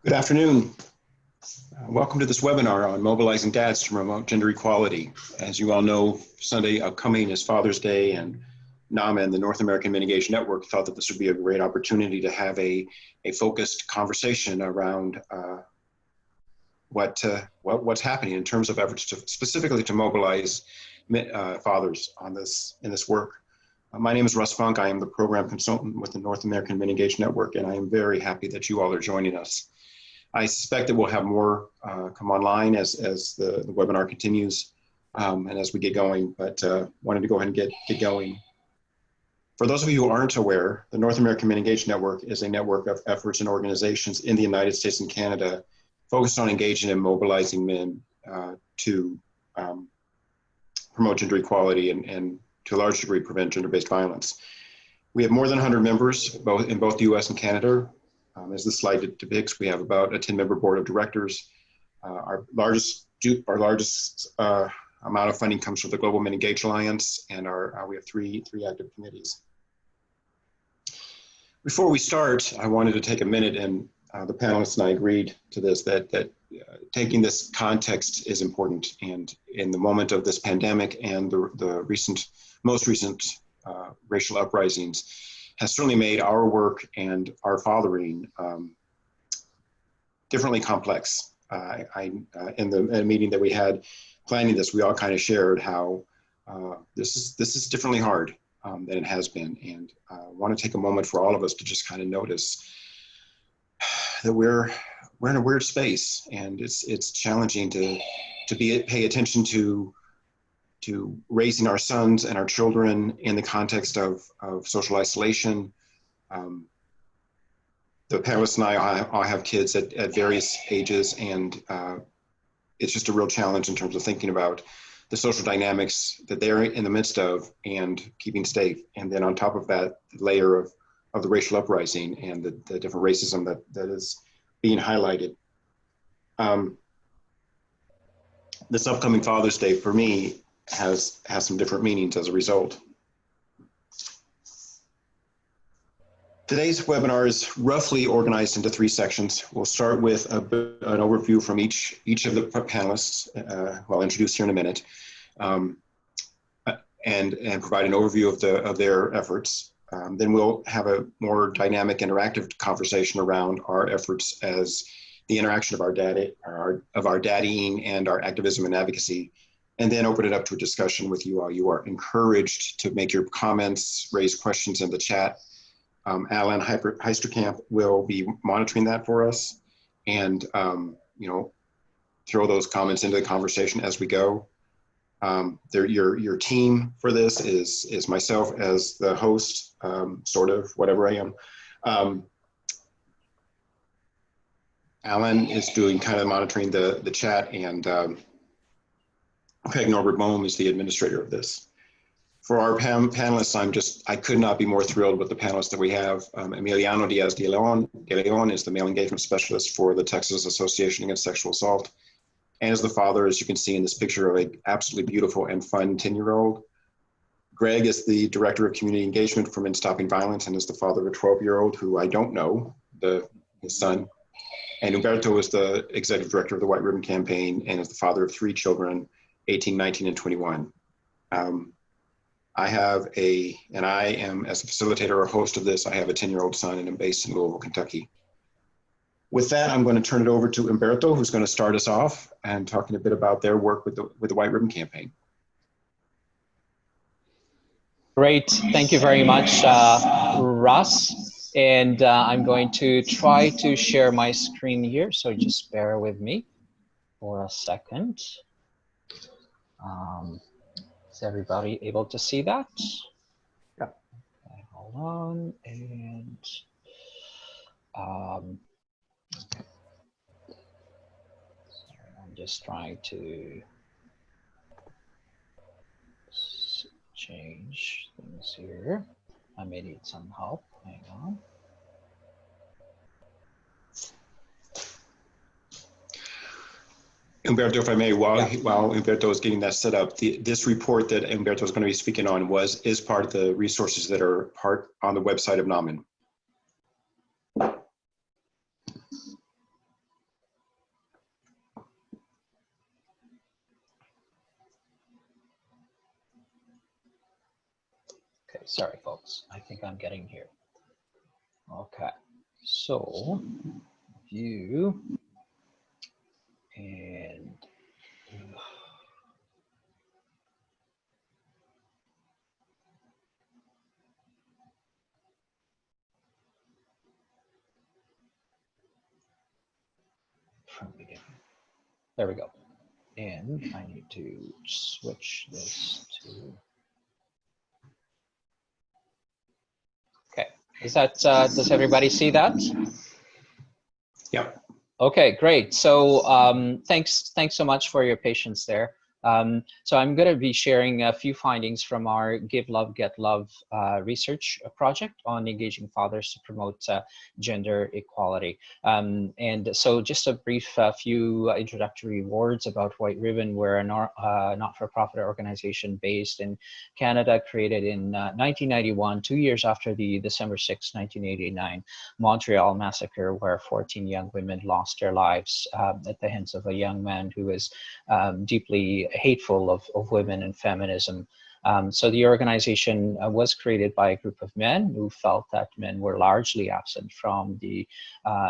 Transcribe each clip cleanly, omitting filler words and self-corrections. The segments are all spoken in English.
Good afternoon. Welcome to this webinar on Mobilizing Dads to Promote Gender Equality. As you all know, Sunday upcoming is Father's Day, and NAMEN, the North American Mitigation Network, thought that this would be a great opportunity to have a focused conversation around what's happening in terms of efforts to specifically to mobilize fathers in this work. My name is Russ Funk. I am the program consultant with the North American Mitigation Network, and I am very happy that you all are joining us. I suspect that we'll have more come online as the webinar continues and as we get going, but wanted to go ahead and get going. For those of you who aren't aware, the North American Mitigation Network is a network of efforts and organizations in the United States and Canada focused on engaging and mobilizing men to promote gender equality and to a large degree prevent gender-based violence. We have more than 100 members in both the US and Canada. As this slide depicts, we have about a 10-member board of directors. Our largest amount of funding comes from the Global Mitigation Alliance, and we have three active committees. Before we start, I wanted to take a minute, and the panelists and I agreed to this, that taking this context is important. And in the moment of this pandemic and the most recent racial uprisings, has certainly made our work and our fathering differently complex. In the meeting that we had planning this, we all kind of shared how this is differently hard than it has been, and I want to take a moment for all of us to just kind of notice that we're in a weird space, and it's challenging to pay attention to raising our sons and our children in the context of social isolation. The panelists and I all have kids at various ages, and it's just a real challenge in terms of thinking about the social dynamics that they're in the midst of and keeping safe. And then on top of that, the layer of the racial uprising and the different racism that is being highlighted. This upcoming Father's Day for me has some different meanings as a result. Today's webinar is roughly organized into three sections. We'll start with an overview from each of the panelists, who I'll introduce here in a minute, and provide an overview of their efforts. Then we'll have a more dynamic, interactive conversation around our efforts as the interaction of our daddying and our activism and advocacy, and then open it up to a discussion with you all. You are encouraged to make your comments, raise questions in the chat. Alan Heisterkamp will be monitoring that for us, and throw those comments into the conversation as we go. Your team for this is myself as the host, sort of, whatever I am. Alan is doing kind of monitoring the chat, and Craig Norbert Bohm is the administrator of this. For our panelists, I could not be more thrilled with the panelists that we have. Emiliano Diaz de Leon is the male engagement specialist for the Texas Association Against Sexual Assault, and is the father, as you can see in this picture, of an absolutely beautiful and fun 10-year-old. Greg is the director of community engagement for Men Stopping Violence, and is the father of a 12-year-old who I don't know, his son. And Humberto is the executive director of the White Ribbon Campaign, and is the father of 3 children, 18, 19, and 21. I am, as a facilitator or host of this, I have a 10-year-old son, and I'm based in Louisville, Kentucky. With that, I'm going to turn it over to Humberto, who's going to start us off and talking a bit about their work with the White Ribbon Campaign. Great, thank you very much, Russ. And I'm going to try to share my screen here, so just bear with me for a second. Is everybody able to see that? Yeah. Okay, hold on, and sorry, I'm just trying to change things here. I may need some help. Hang on. Humberto, if I may, while Humberto is getting that set up, this report that Humberto is going to be speaking on is part of the resources that are on the website of NAMEN. Sorry, folks. I think I'm getting here. Okay. So, view and from beginning. There we go. And I need to switch this to. Okay. Is that? Does everybody see that? Yep. Okay, great. So thanks so much for your patience there. So I'm going to be sharing a few findings from our Give Love, Get Love research project on engaging fathers to promote gender equality. And so just a brief few introductory words about White Ribbon. We're a not-for-profit organization based in Canada, created in 1991, 2 years after the December 6, 1989 Montreal massacre, where 14 young women lost their lives at the hands of a young man who was deeply hateful of women and feminism. So the organization was created by a group of men who felt that men were largely absent from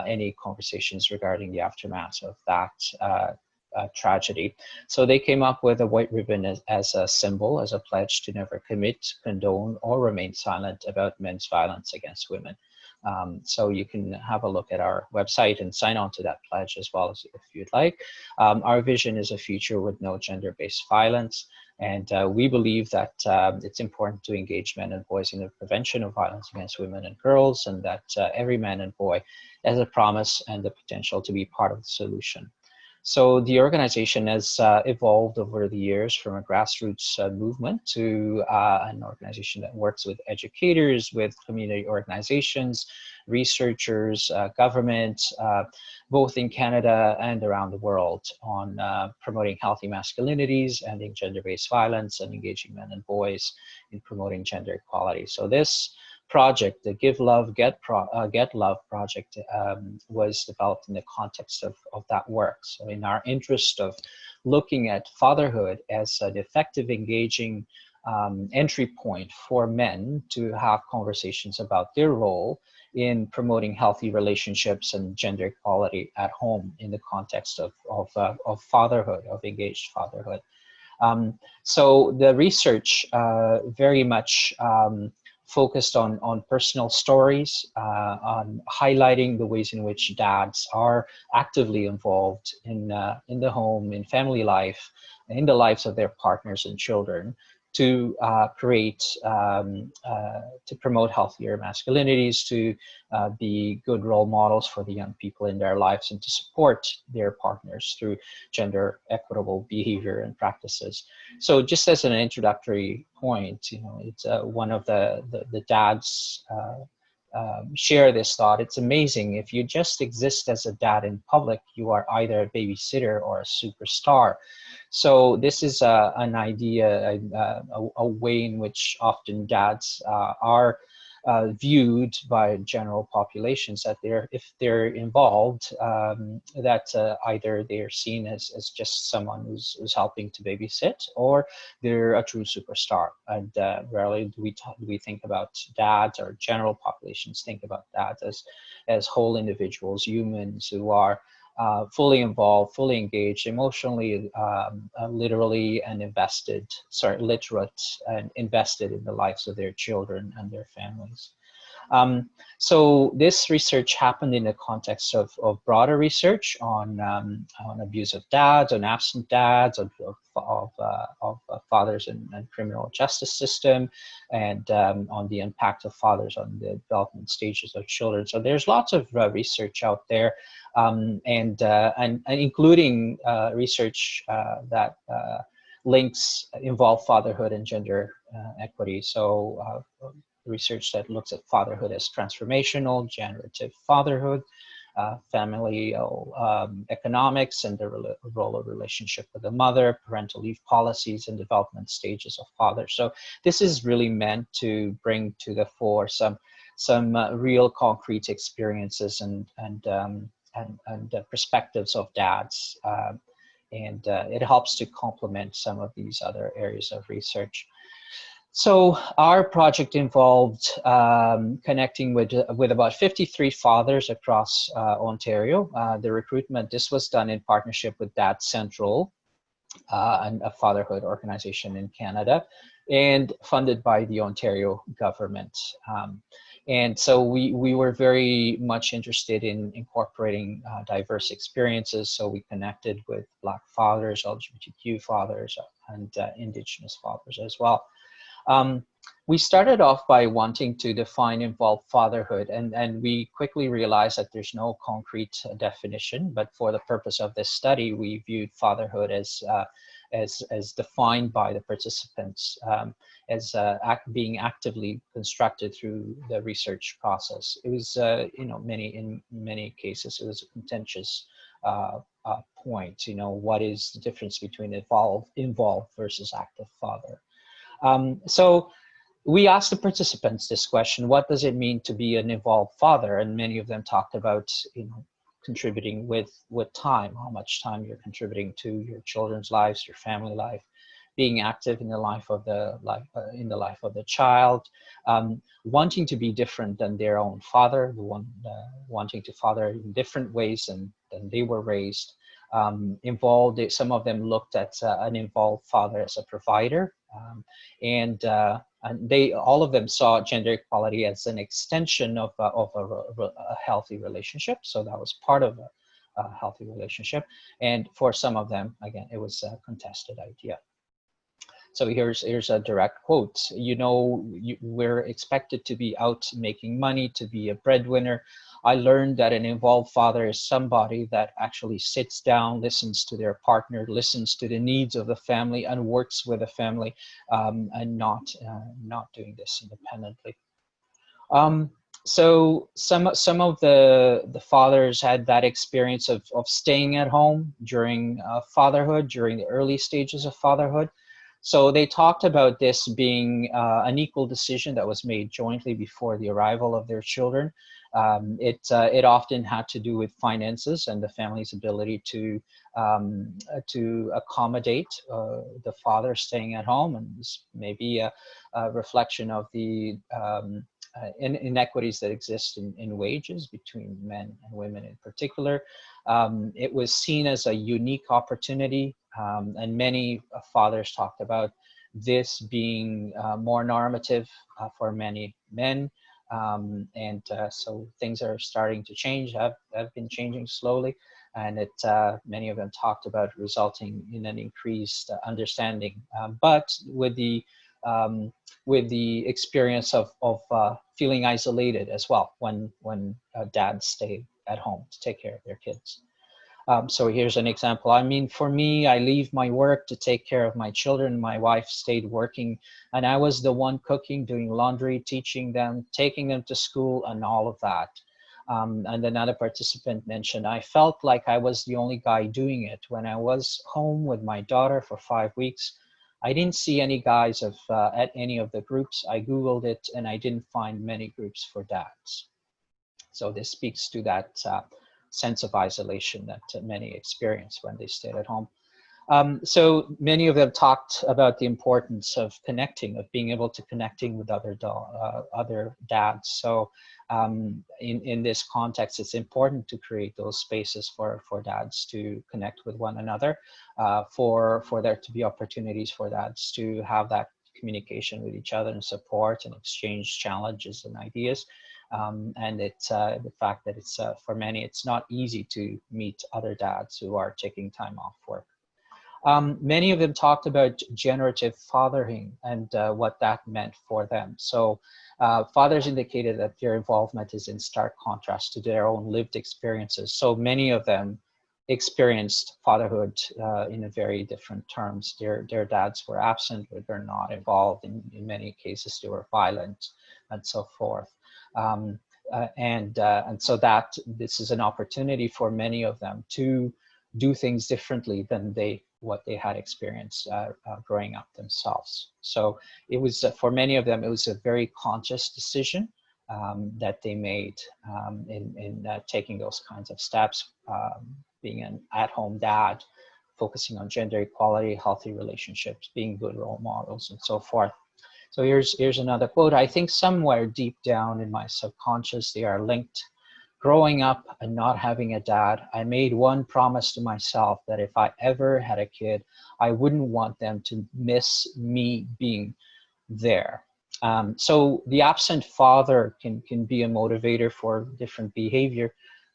any conversations regarding the aftermath of that tragedy. So they came up with a white ribbon as a symbol, as a pledge to never commit, condone, or remain silent about men's violence against women. So you can have a look at our website and sign on to that pledge as well, as if you'd like. Our vision is a future with no gender-based violence. And we believe that it's important to engage men and boys in the prevention of violence against women and girls, and that every man and boy has a promise and the potential to be part of the solution. So the organization has evolved over the years from a grassroots movement to an organization that works with educators, with community organizations, researchers, government, both in Canada and around the world, on promoting healthy masculinities, ending gender-based violence, and engaging men and boys in promoting gender equality. So this project, the Give Love, Get Love project, was developed in the context of that work. So in our interest of looking at fatherhood as an effective, engaging entry point for men to have conversations about their role in promoting healthy relationships and gender equality at home in the context of fatherhood, of engaged fatherhood. So the research very much focused on personal stories, on highlighting the ways in which dads are actively involved in the home, in family life, in the lives of their partners and children, to to promote healthier masculinities, to be good role models for the young people in their lives, and to support their partners through gender equitable behavior and practices. So just as an introductory point, it's one of the dads share this thought. It's amazing. If you just exist as a dad in public, you are either a babysitter or a superstar. So this is an idea, a way in which often dads are viewed by general populations, that if they're involved, that either they're seen as just someone who's helping to babysit, or they're a true superstar. And rarely do we think about dads, or general populations think about dads as whole individuals, humans who are fully involved, fully engaged, emotionally, literally, and literate and invested in the lives of their children and their families. So this research happened in the context of broader research on abuse of dads, on absent dads, of fathers in criminal justice system, and on the impact of fathers on the development stages of children. So there's lots of research out there, and including research that links involve fatherhood and gender equity. So research that looks at fatherhood as transformational, generative fatherhood, family economics, and the role of relationship with the mother, parental leave policies, and development stages of fathers. So this is really meant to bring to the fore some real concrete experiences and perspectives of dads, and it helps to complement some of these other areas of research. So our project involved connecting with about 53 fathers across Ontario. The recruitment, this was done in partnership with Dad Central, and a fatherhood organization in Canada, and funded by the Ontario government. And so we were very much interested in incorporating diverse experiences. So we connected with Black fathers, LGBTQ fathers, and Indigenous fathers as well. We started off by wanting to define involved fatherhood, and we quickly realized that there's no concrete definition, but for the purpose of this study, we viewed fatherhood as defined by the participants, as being actively constructed through the research process. It was, in many cases, it was a contentious point. What is the difference between involved versus active father? So we asked the participants this question: what does it mean to be an involved father? And many of them talked about, contributing with time, how much time you're contributing to your children's lives, your family life, being active in the life of the child, wanting to be different than their own father, wanting to father in different ways than they were raised. Involved, some of them looked at an involved father as a provider, and they, all of them, saw gender equality as an extension of a healthy relationship. So that was part of a healthy relationship. And for some of them, again, it was a contested idea. So here's a direct quote. We're expected to be out making money, to be a breadwinner. I learned that an involved father is somebody that actually sits down, listens to their partner, listens to the needs of the family, and works with the family, and not doing this independently. So some of the fathers had that experience of staying at home during fatherhood, during the early stages of fatherhood. So they talked about this being an equal decision that was made jointly before the arrival of their children. It often had to do with finances and the family's ability to accommodate the father staying at home, and this may be a reflection of the inequities that exist in wages between men and women in particular. It was seen as a unique opportunity, and many fathers talked about this being more normative for many men. So things are starting to change, have been changing slowly, and many of them talked about resulting in an increased understanding, but with the experience of feeling isolated as well when dads stay at home to take care of their kids. So here's an example. I mean, for me, I leave my work to take care of my children. My wife stayed working, and I was the one cooking, doing laundry, teaching them, taking them to school, and all of that. And another participant mentioned, I felt like I was the only guy doing it. When I was home with my daughter for 5 weeks, I didn't see any guys at any of the groups. I Googled it, and I didn't find many groups for dads. So this speaks to that sense of isolation that many experience when they stayed at home. So many of them talked about the importance of connecting, of being able to connecting with other dads. So in this context, it's important to create those spaces for dads to connect with one another, for there to be opportunities for dads to have that communication with each other and support and exchange challenges and ideas. And it's the fact that it's for many, it's not easy to meet other dads who are taking time off work. Many of them talked about generative fathering and what that meant for them. So fathers indicated that their involvement is in stark contrast to their own lived experiences. So many of them experienced fatherhood in a very different terms. Their dads were absent, or they're not involved. In many cases, they were violent, and so forth. And so that this is an opportunity for many of them to do things differently than what they had experienced growing up themselves. So it was, for many of them, it was a very conscious decision that they made in taking those kinds of steps, being an at-home dad, focusing on gender equality, healthy relationships, being good role models, and so forth. So here's another quote. I think somewhere deep down in my subconscious, they are linked. Growing up and not having a dad, I made one promise to myself that if I ever had a kid, I wouldn't want them to miss me being there. So the absent father can be a motivator for different behavior,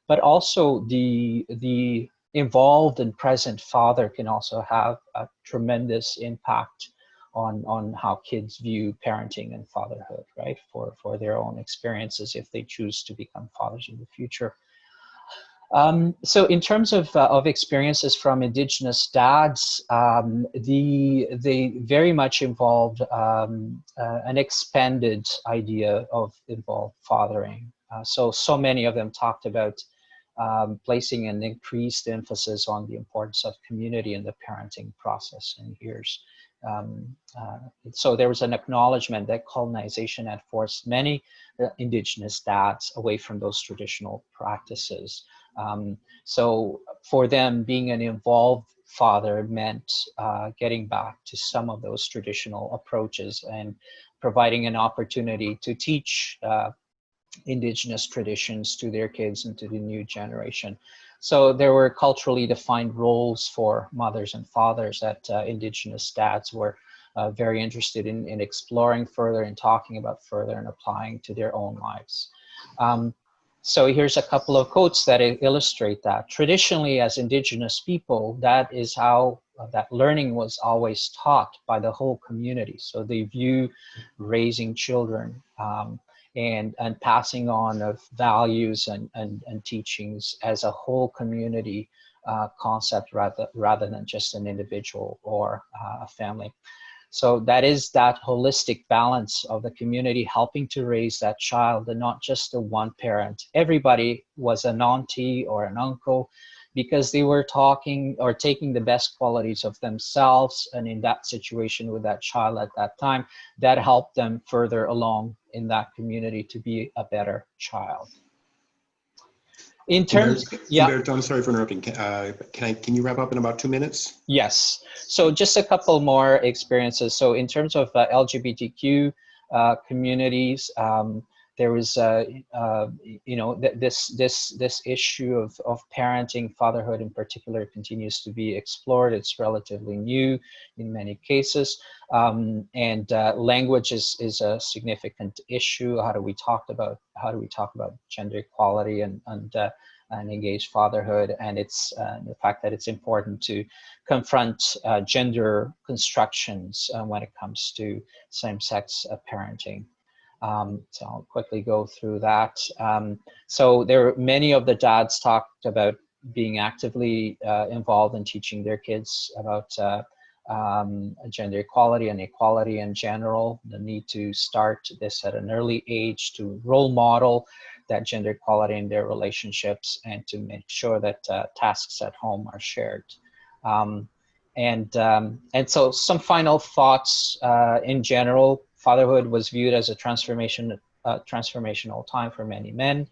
but also the involved and present father can also have a tremendous impact on how kids view parenting and fatherhood, right? For their own experiences if they choose to become fathers in the future. So in terms of experiences from Indigenous dads, they very much involved an expanded idea of involved fathering. So many of them talked about placing an increased emphasis on the importance of community in the parenting process. And so there was an acknowledgement that colonization had forced many Indigenous dads away from those traditional practices. So for them, being an involved father meant getting back to some of those traditional approaches and providing an opportunity to teach Indigenous traditions to their kids and to the new generation. So there were culturally defined roles for mothers and fathers that Indigenous dads were very interested in exploring further and talking about further and applying to their own lives. So here's a couple of quotes that illustrate that. Traditionally, as Indigenous people, that is how that learning was always taught by the whole community. So they view raising children and passing on of values and teachings as a whole community concept rather than just an individual or a family. So that is that holistic balance of the community helping to raise that child and not just the one parent. Everybody was an auntie or an uncle because they were talking or taking the best qualities of themselves, and in that situation with that child at that time, that helped them further along in that community to be a better child. In terms, Humberto, I'm sorry for interrupting. Can you wrap up in about 2 minutes? Yes. So just a couple more experiences. So in terms of LGBTQ communities, there was, this issue of parenting, fatherhood in particular, continues to be explored. It's relatively new in many cases, and language is a significant issue. How do we talk about gender equality and engaged fatherhood, and it's the fact that it's important to confront gender constructions when it comes to same-sex parenting. So I'll quickly go through that. So there, many of the dads talked about being actively involved in teaching their kids about gender equality and equality in general, the need to start this at an early age to role model that gender equality in their relationships and to make sure that tasks at home are shared. And so some final thoughts in general. Fatherhood was viewed as a transformational time for many men.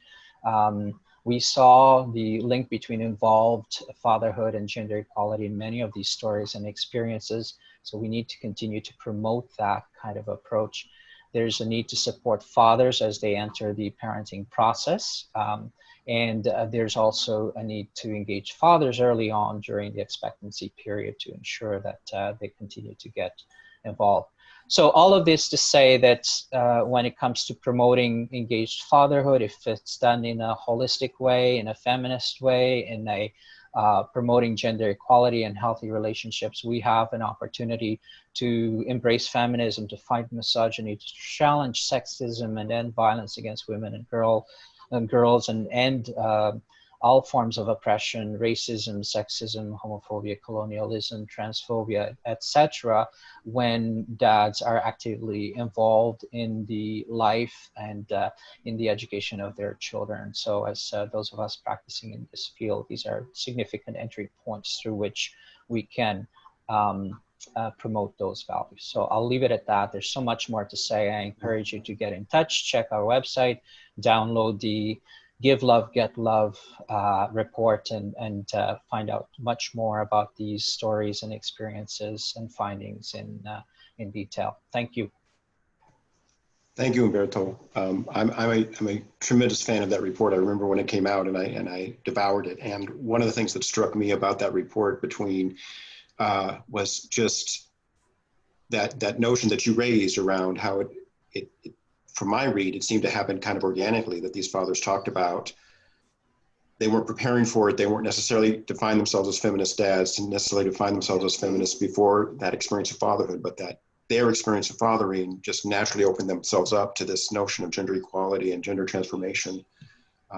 We saw the link between involved fatherhood and gender equality in many of these stories and experiences. So we need to continue to promote that kind of approach. There's a need to support fathers as they enter the parenting process. And there's also a need to engage fathers early on during the expectancy period to ensure that they continue to get involved. So all of this to say that when it comes to promoting engaged fatherhood, if it's done in a holistic way, in a feminist way, in a promoting gender equality and healthy relationships, we have an opportunity to embrace feminism, to fight misogyny, to challenge sexism and end violence against women and girls, and end all forms of oppression, racism, sexism, homophobia, colonialism, transphobia, etc., when dads are actively involved in the life and in the education of their children. So as those of us practicing in this field, these are significant entry points through which we can promote those values. So I'll leave it at that. There's so much more to say. I encourage you to get in touch, check our website, download the Give Love, Get Love report, and find out much more about these stories and experiences and findings in detail. Thank you. Thank you, Umberto. I'm a tremendous fan of that report. I remember when it came out, and I devoured it. And one of the things that struck me about that report was just that notion that you raised around how it from my read, it seemed to happen kind of organically, that these fathers talked about. They weren't preparing for it. They weren't necessarily define themselves as feminist dads, didn't necessarily define themselves as feminists before that experience of fatherhood, but that their experience of fathering just naturally opened themselves up to this notion of gender equality and gender transformation,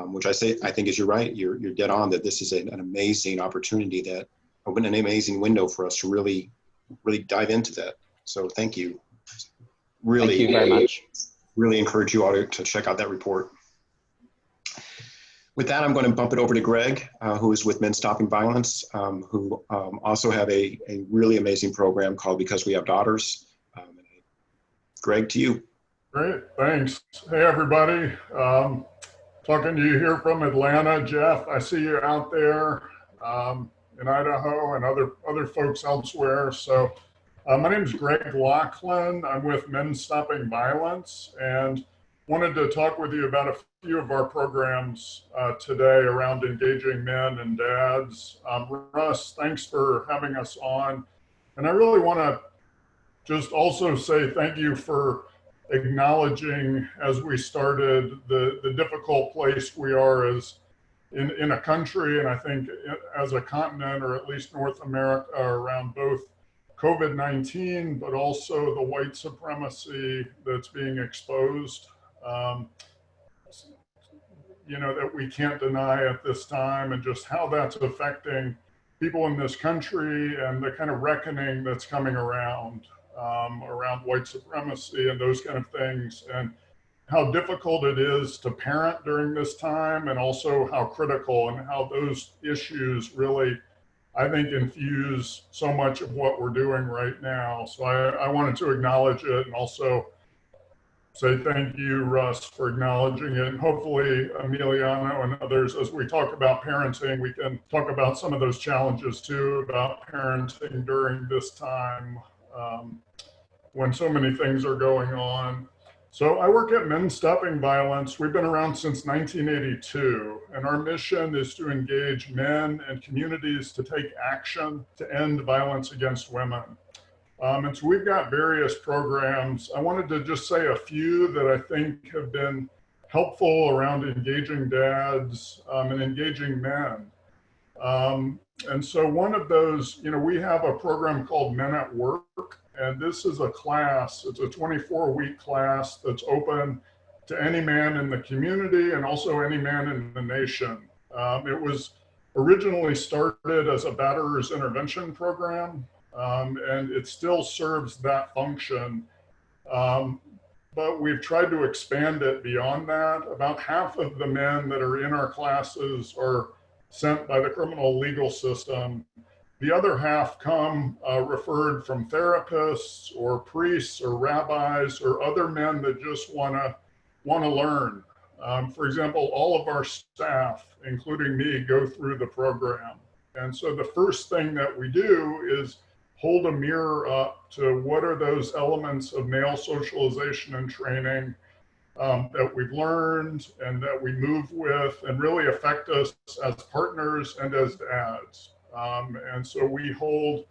which I think is, you're right, you're dead on, that this is an amazing opportunity that opened an amazing window for us to really dive into that. So thank you. Really, thank you very much. Really encourage you all to check out that report. With that, I'm going to bump it over to Greg, who is with Men Stopping Violence, who also have a really amazing program called Because We Have Daughters. Greg, to you. Great, thanks. Hey, everybody. Talking to you here from Atlanta. Jeff, I see you out there in Idaho and other folks elsewhere. So my name is Greg Laughlin. I'm with Men Stopping Violence and wanted to talk with you about a few of our programs today around engaging men and dads. Russ, thanks for having us on. And I really want to just also say thank you for acknowledging, as we started, the difficult place we are as in a country, and I think as a continent, or at least North America, around both COVID-19, but also the white supremacy that's being exposed, that we can't deny at this time, and just how that's affecting people in this country and the kind of reckoning that's coming around white supremacy and those kind of things, and how difficult it is to parent during this time, and also how critical and how those issues really, I think, infuse so much of what we're doing right now. So I wanted to acknowledge it and also say thank you, Russ, for acknowledging it. And hopefully Emiliano and others, as we talk about parenting, we can talk about some of those challenges too, about parenting during this time when so many things are going on. So I work at Men Stopping Violence. We've been around since 1982, and our mission is to engage men and communities to take action to end violence against women. And so we've got various programs. I wanted to just say a few that I think have been helpful around engaging dads and engaging men. And so one of those, we have a program called Men at Work, and this is a class. It's a 24-week class that's open to any man in the community and also any man in the nation. It was originally started as a batterers intervention program, and it still serves that function. But we've tried to expand it beyond that. About half of the men that are in our classes are sent by the criminal legal system. The other half come referred from therapists or priests or rabbis or other men that just want to learn. For example, all of our staff, including me, go through the program. And so the first thing that we do is hold a mirror up to what are those elements of male socialization and training that we've learned and that we move with and really affect us as partners and as dads. And so we hold,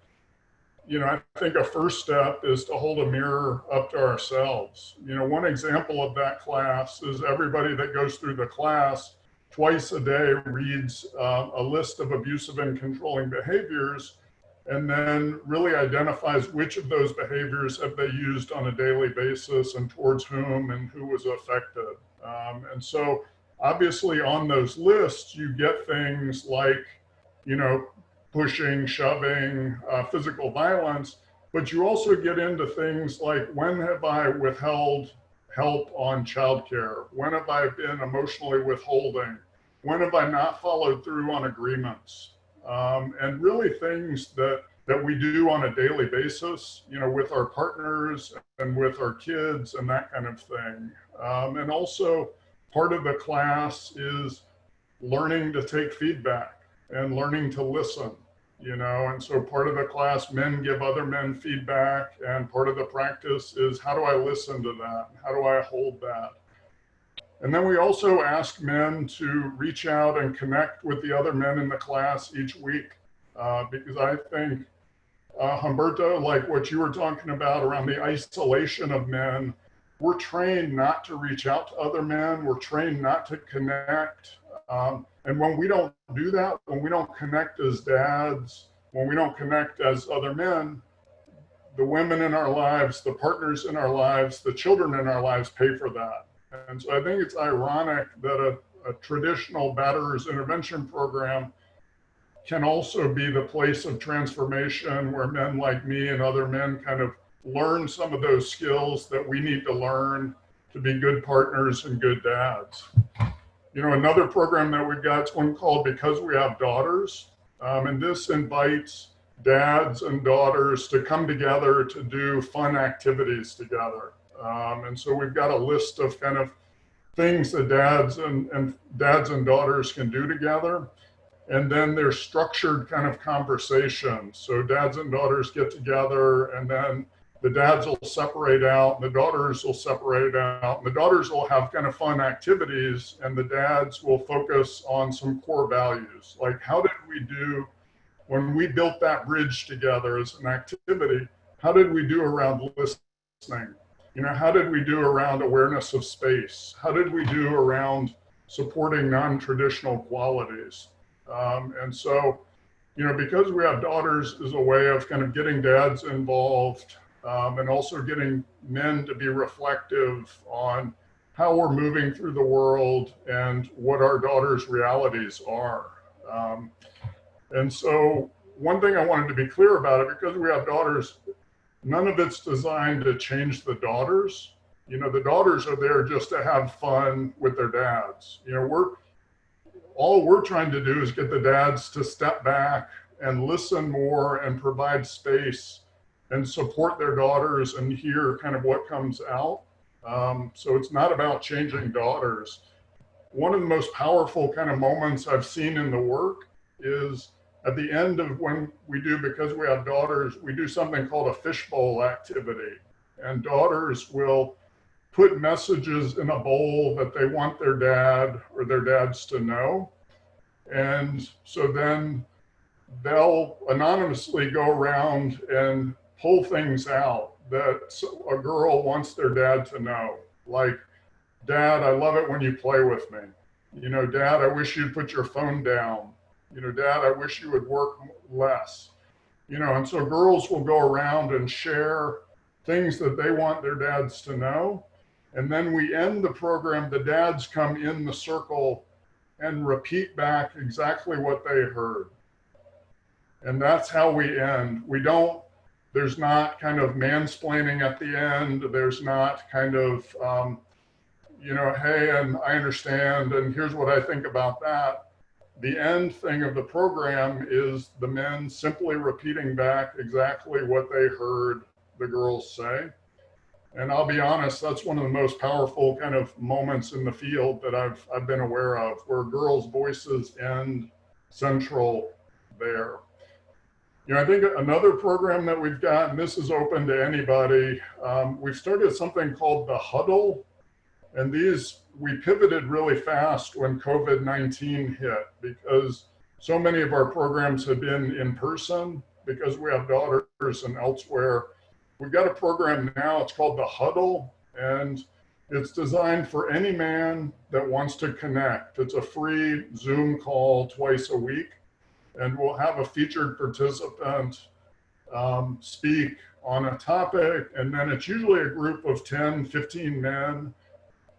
I think a first step is to hold a mirror up to ourselves. One example of that class is everybody that goes through the class twice a day reads a list of abusive and controlling behaviors, and then really identifies which of those behaviors have they used on a daily basis and towards whom and who was affected. And so obviously on those lists, you get things like, pushing, shoving, physical violence, but you also get into things like, when have I withheld help on childcare? When have I been emotionally withholding? When have I not followed through on agreements? And really things that we do on a daily basis, with our partners and with our kids and that kind of thing. And also part of the class is learning to take feedback and learning to listen. And so part of the class, men give other men feedback, and part of the practice is how do I listen to that? How do I hold that? And then we also ask men to reach out and connect with the other men in the class each week, because I think, Humberto, like what you were talking about around the isolation of men, we're trained not to reach out to other men. We're trained not to connect. And when we don't do that, when we don't connect as dads, when we don't connect as other men, the women in our lives, the partners in our lives, the children in our lives pay for that. And so I think it's ironic that a traditional batterers intervention program can also be the place of transformation where men like me and other men kind of learn some of those skills that we need to learn to be good partners and good dads. Another program that we've got is one called Because We Have Daughters. And this invites dads and daughters to come together to do fun activities together. And so we've got a list of kind of things that dads and daughters can do together. And then there's structured kind of conversations. So dads and daughters get together, and then the dads will separate out, and the daughters will separate out, and the daughters will have kind of fun activities, and the dads will focus on some core values. Like, how did we do when we built that bridge together as an activity? How did we do around listening? How did we do around awareness of space? How did we do around supporting non-traditional qualities? And so, Because We Have Daughters is a way of kind of getting dads involved, and also getting men to be reflective on how we're moving through the world and what our daughters' realities are. And so one thing I wanted to be clear about it, Because We Have Daughters, none of it's designed to change the daughters. The daughters are there just to have fun with their dads. All we're trying to do is get the dads to step back and listen more and provide space and support their daughters and hear kind of what comes out. So it's not about changing daughters. One of the most powerful kind of moments I've seen in the work is at the end of when we do Because We Have Daughters, we do something called a fishbowl activity. And daughters will put messages in a bowl that they want their dad or their dads to know. And so then they'll anonymously go around and pull things out that a girl wants their dad to know. Like, Dad, I love it when you play with me. Dad, I wish you'd put your phone down. Dad, I wish you would work less. And so girls will go around and share things that they want their dads to know. And then we end the program, the dads come in the circle and repeat back exactly what they heard. And that's how we end. There's not kind of mansplaining at the end. There's not kind of, hey, and I understand, and here's what I think about that. The end thing of the program is the men simply repeating back exactly what they heard the girls say. And I'll be honest, that's one of the most powerful kind of moments in the field that I've been aware of, where girls' voices end central there. I think another program that we've got, and this is open to anybody, we've started something called the Huddle. And we pivoted really fast when COVID-19 hit, because so many of our programs have been in person Because We Have Daughters and elsewhere. We've got a program now, it's called the Huddle, and it's designed for any man that wants to connect. It's a free Zoom call twice a week, and we'll have a featured participant speak on a topic, and then it's usually a group of 10, 15 men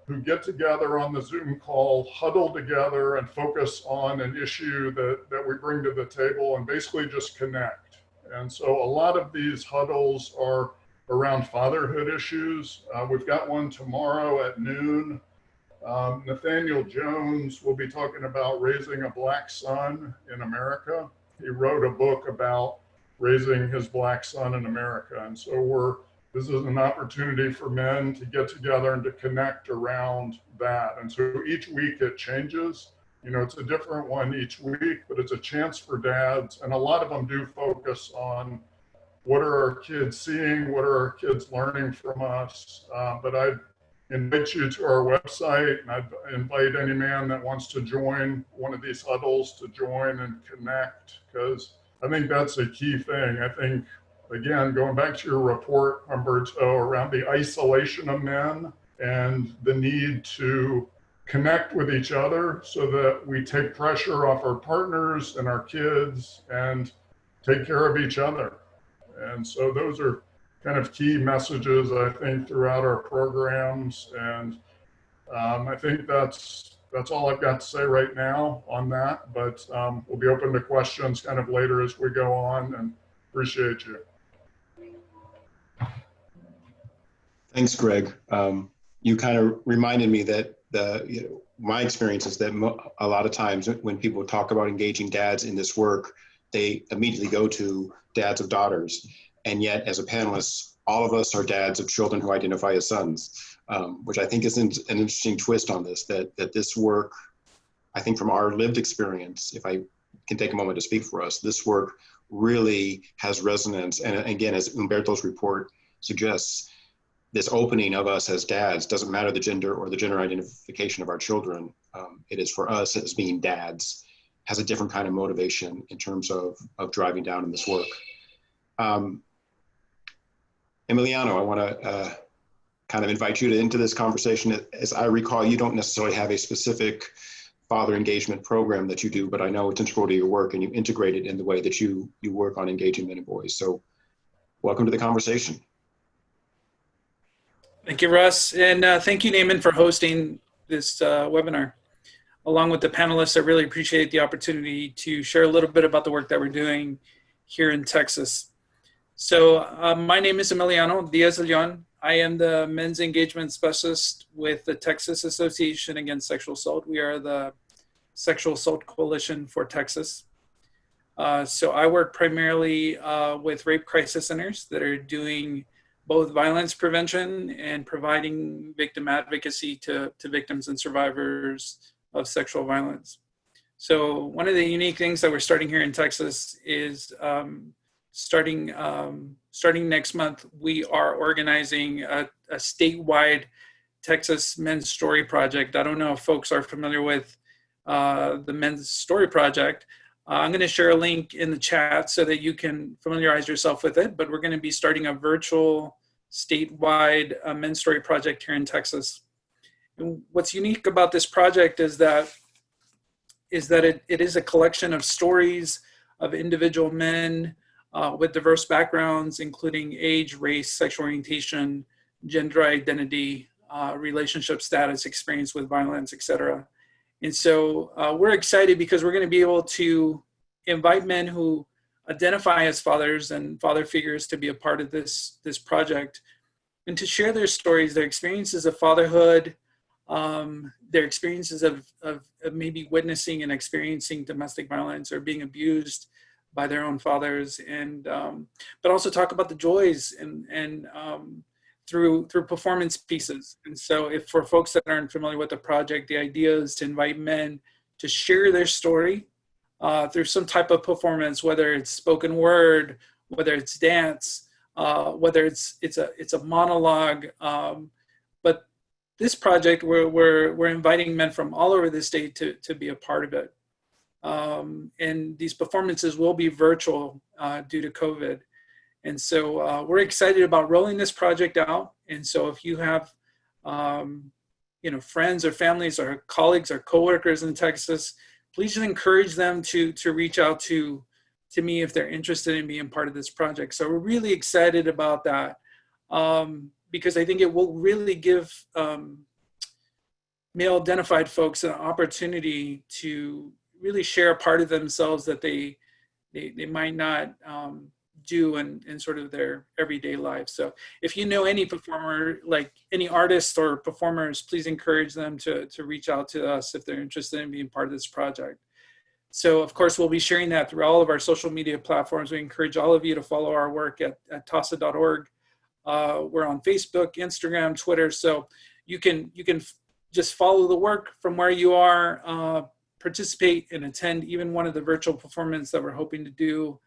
who get together on the Zoom call, huddle together and focus on an issue that we bring to the table and basically just connect. And so a lot of these huddles are around fatherhood issues. We've got one tomorrow at noon. Nathaniel Jones will be talking about raising a Black son in America. He wrote a book about raising his Black son in America. And so this is an opportunity for men to get together and to connect around that. And so each week it changes. You know, it's a different one each week, but it's a chance for dads. And a lot of them do focus on what are our kids seeing? What are our kids learning from us? But I'd invite you to our website, and I'd invite any man that wants to join one of these huddles to join and connect, because I think that's a key thing. I think, again, going back to your report, Humberto, around the isolation of men and the need to connect with each other so that we take pressure off our partners and our kids and take care of each other. And so those are kind of key messages, I think, throughout our programs. And I think that's all I've got to say right now on that, but we'll be open to questions kind of later as we go on, and appreciate you. Thanks, Greg. You kind of reminded me that my experience is that a lot of times when people talk about engaging dads in this work, they immediately go to dads of daughters. And yet, as a panelist, all of us are dads of children who identify as sons, which I think is an interesting twist on this, that this work, I think from our lived experience, if I can take a moment to speak for us, this work really has resonance. And again, as Humberto's report suggests, this opening of us as dads, doesn't matter the gender or the gender identification of our children, it is for us as being dads, has a different kind of motivation in terms of driving down in this work. Emiliano, I want to kind of invite you into this conversation. As I recall, you don't necessarily have a specific father engagement program that you do, but I know it's integral to your work and you integrate it in the way that you work on engaging men and boys. So welcome to the conversation. Thank you, Russ. And thank you, NAMEN, for hosting this webinar. Along with the panelists, I really appreciate the opportunity to share a little bit about the work that we're doing here in Texas. So my name is Emiliano Diaz. I am the Men's Engagement Specialist with the Texas Association Against Sexual Assault. We are the Sexual Assault Coalition for Texas. So I work primarily with rape crisis centers that are doing both violence prevention and providing victim advocacy to victims and survivors of sexual violence. So one of the unique things that we're starting here in Texas is starting next month, we are organizing a statewide Texas Men's Story Project. I don't know if folks are familiar with the Men's Story Project. I'm going to share a link in the chat so that you can familiarize yourself with it, but we're going to be starting a virtual statewide Men's Story Project here in Texas. And what's unique about this project is that it is a collection of stories of individual men with diverse backgrounds, including age, race, sexual orientation, gender identity, relationship status, experience with violence, etc. And so we're excited because we're going to be able to invite men who identify as fathers and father figures to be a part of this project and to share their stories, their experiences of fatherhood, their experiences of maybe witnessing and experiencing domestic violence or being abused by their own fathers, and but also talk about the joys and through performance pieces. And so if for folks that aren't familiar with the project, the idea is to invite men to share their story through some type of performance, whether it's spoken word, whether it's dance, whether it's a monologue. But this project, we're inviting men from all over the state to be a part of it. And these performances will be virtual due to COVID. And so we're excited about rolling this project out. And so if you have, friends or families or colleagues or coworkers in Texas, please just encourage them to reach out to me if they're interested in being part of this project. So we're really excited about that because I think it will really give male identified folks an opportunity to really share a part of themselves that they might not do in sort of their everyday life. So if you know any performer, like any artists or performers, please encourage them to reach out to us if they're interested in being part of this project. So of course, we'll be sharing that through all of our social media platforms. We encourage all of you to follow our work at TAASA.org. We're on Facebook, Instagram, Twitter. So you can just follow the work from where you are. participate and attend even one of the virtual performances that we're hoping to do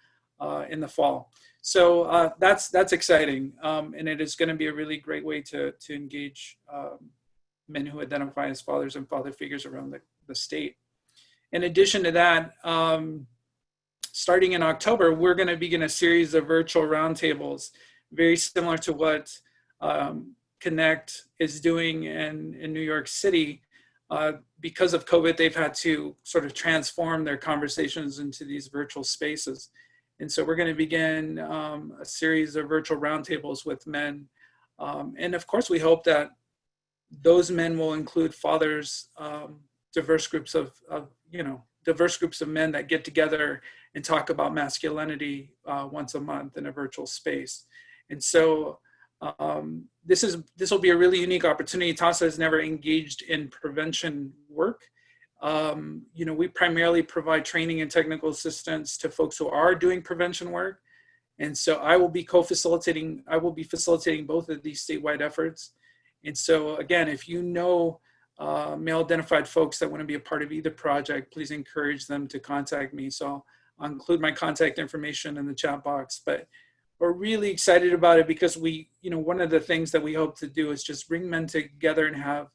in the fall. So that's exciting, and it is going to be a really great way to engage men who identify as fathers and father figures around the state. In addition to that, starting in October, we're going to begin a series of virtual roundtables, very similar to what Connect is doing in New York City. Because of COVID, they've had to sort of transform their conversations into these virtual spaces. And so we're going to begin a series of virtual roundtables with men. And of course, we hope that those men will include fathers, diverse groups of men that get together and talk about masculinity once a month in a virtual space. And so this will be a really unique opportunity. TAASA has never engaged in prevention work. We primarily provide training and technical assistance to folks who are doing prevention work. And so I will be facilitating both of these statewide efforts. And so again, if you know male identified folks that want to be a part of either project, please encourage them to contact me. So I'll include my contact information in the chat box, but we're really excited about it because one of the things that we hope to do is just bring men together and have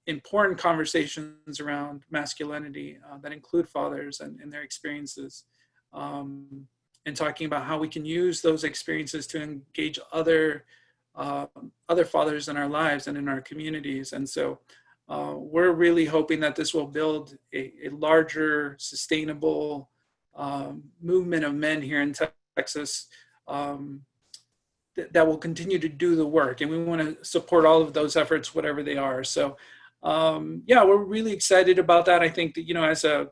important conversations around masculinity that include fathers and their experiences, and talking about how we can use those experiences to engage other fathers in our lives and in our communities. And so we're really hoping that this will build a larger, sustainable movement of men here in Texas that will continue to do the work. And we want to support all of those efforts, whatever they are. So we're really excited about that. I think that,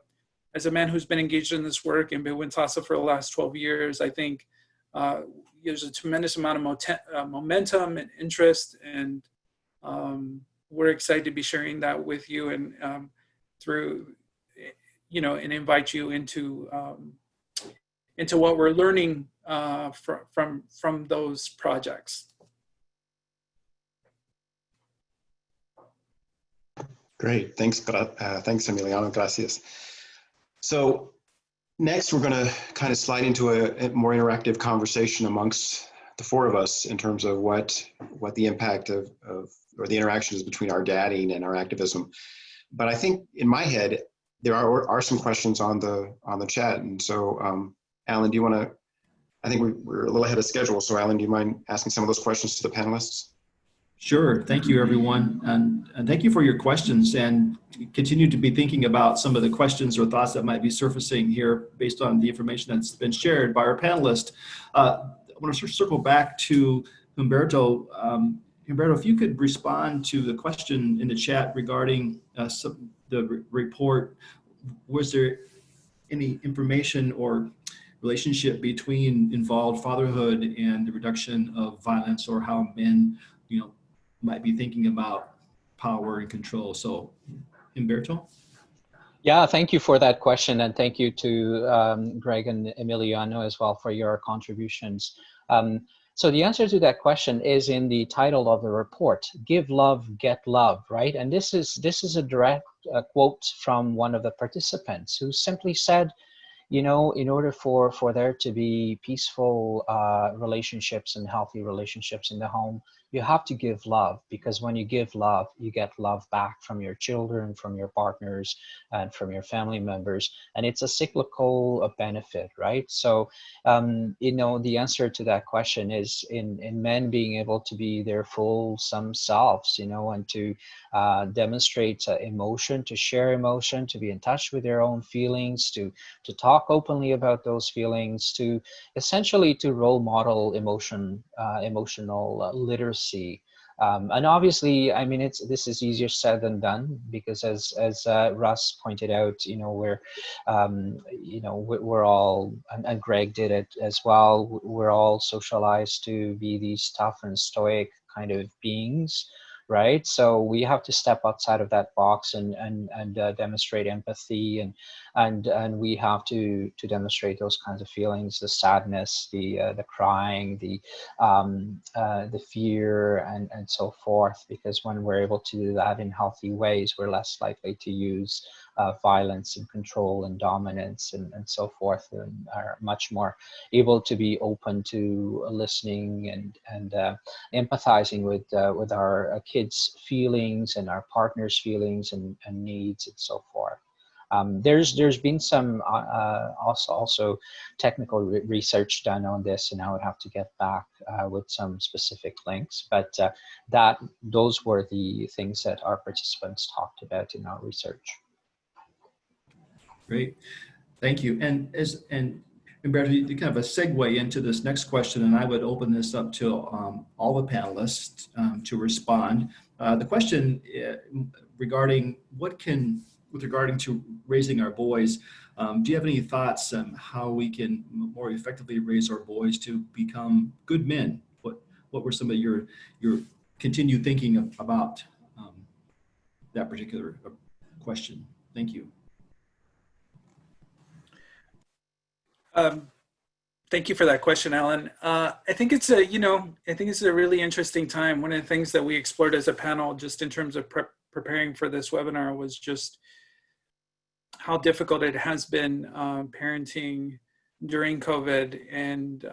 as a man who's been engaged in this work and been with TAASA for the last 12 years, I think there's a tremendous amount of momentum and interest, and we're excited to be sharing that with you and and invite you into what we're learning from those projects. Great, thanks Emiliano, gracias. So next, we're going to kind of slide into a more interactive conversation amongst the four of us in terms of what the impact of or the interactions between our dadding and our activism. But I think in my head there are some questions on the chat, and so Alan, do you want to? I think we're a little ahead of schedule, so Alan, do you mind asking some of those questions to the panelists? Sure. Thank you, everyone. And thank you for your questions, and continue to be thinking about some of the questions or thoughts that might be surfacing here based on the information that's been shared by our panelists. I want to circle back to Humberto. Humberto, if you could respond to the question in the chat regarding the report. Was there any information or relationship between involved fatherhood and the reduction of violence, or how men, might be thinking about power and control? So, Humberto? Yeah, thank you for that question, and thank you to Greg and Emiliano as well for your contributions. So the answer to that question is in the title of the report: "Give Love, Get Love," right? And this is a direct quote from one of the participants who simply said, in order for there to be peaceful relationships and healthy relationships in the home, you have to give love, because when you give love, you get love back from your children, from your partners, and from your family members. And it's a cyclical benefit, right? So, the answer to that question is in men being able to be their full selves, and to demonstrate emotion, to share emotion, to be in touch with their own feelings, to talk openly about those feelings, to essentially to role model emotional literacy. And obviously, I mean, this is easier said than done, because as Russ pointed out, we're all, and Greg did it as well, we're all socialized to be these tough and stoic kind of beings, right? So we have to step outside of that box and demonstrate empathy, and we have to demonstrate those kinds of feelings: the sadness, the crying, the fear, and so forth. Because when we're able to do that in healthy ways, we're less likely to use violence and control and dominance and so forth, and are much more able to be open to listening and empathizing with our kids' feelings and our partner's feelings and needs and so forth. There's been some also technical research done on this, and I would have to get back with some specific links. But those were the things that our participants talked about in our research. Great, thank you. And Humberto, you kind of a segue into this next question, and I would open this up to all the panelists to respond. The question regarding regarding to raising our boys, do you have any thoughts on how we can more effectively raise our boys to become good men? What were some of your continued thinking about that particular question? Thank you. Thank you for that question, Alan. I think it's a really interesting time. One of the things that we explored as a panel, just in terms of preparing for this webinar, was just how difficult it has been parenting during COVID and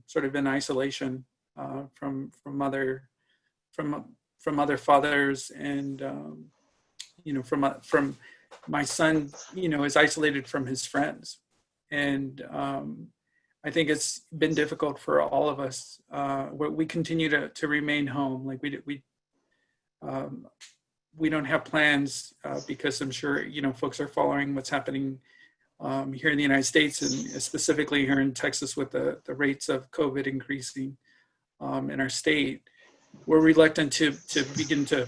sort of in isolation from other fathers, and from my son, is isolated from his friends, and I think it's been difficult for all of us. We continue to remain home, like we don't have plans because I'm sure folks are following what's happening here in the United States, and specifically here in Texas with the rates of COVID increasing in our state. We're reluctant to begin to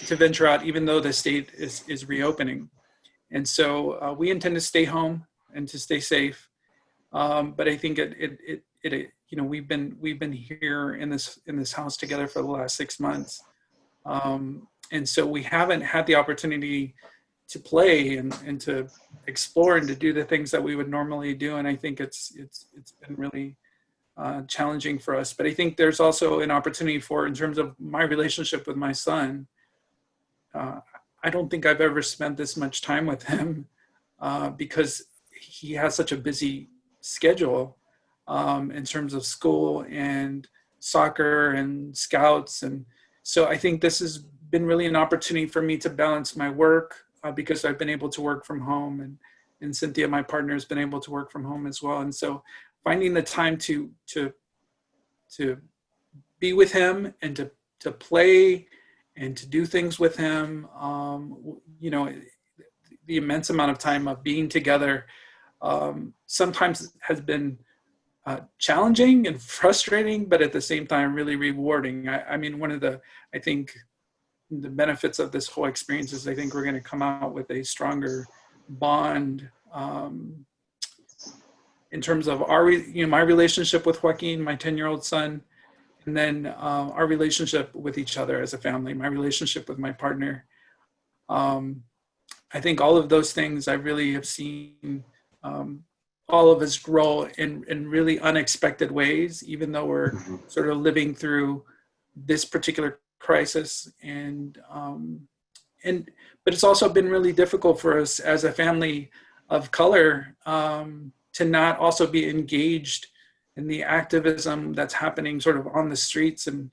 venture out, even though the state is reopening, and so we intend to stay home and to stay safe. But I think we've been here in this house together for the last 6 months. And so we haven't had the opportunity to play and to explore and to do the things that we would normally do. And I think it's been really challenging for us. But I think there's also an opportunity in terms of my relationship with my son. I don't think I've ever spent this much time with him because he has such a busy schedule in terms of school and soccer and scouts. And so I think this has been really an opportunity for me to balance my work because I've been able to work from home, and Cynthia, my partner, has been able to work from home as well. And so finding the time to be with him and to play and to do things with him, the immense amount of time of being together sometimes has been challenging and frustrating, but at the same time really rewarding. I mean, one of the benefits of this whole experience is I think we're going to come out with a stronger bond in terms of my relationship with Joaquin, my 10-year-old son, and then our relationship with each other as a family, my relationship with my partner. I think all of those things I really have seen all of us grow in really unexpected ways, even though we're sort of living through this particular crisis. But it's also been really difficult for us as a family of color to not also be engaged in the activism that's happening sort of on the streets, and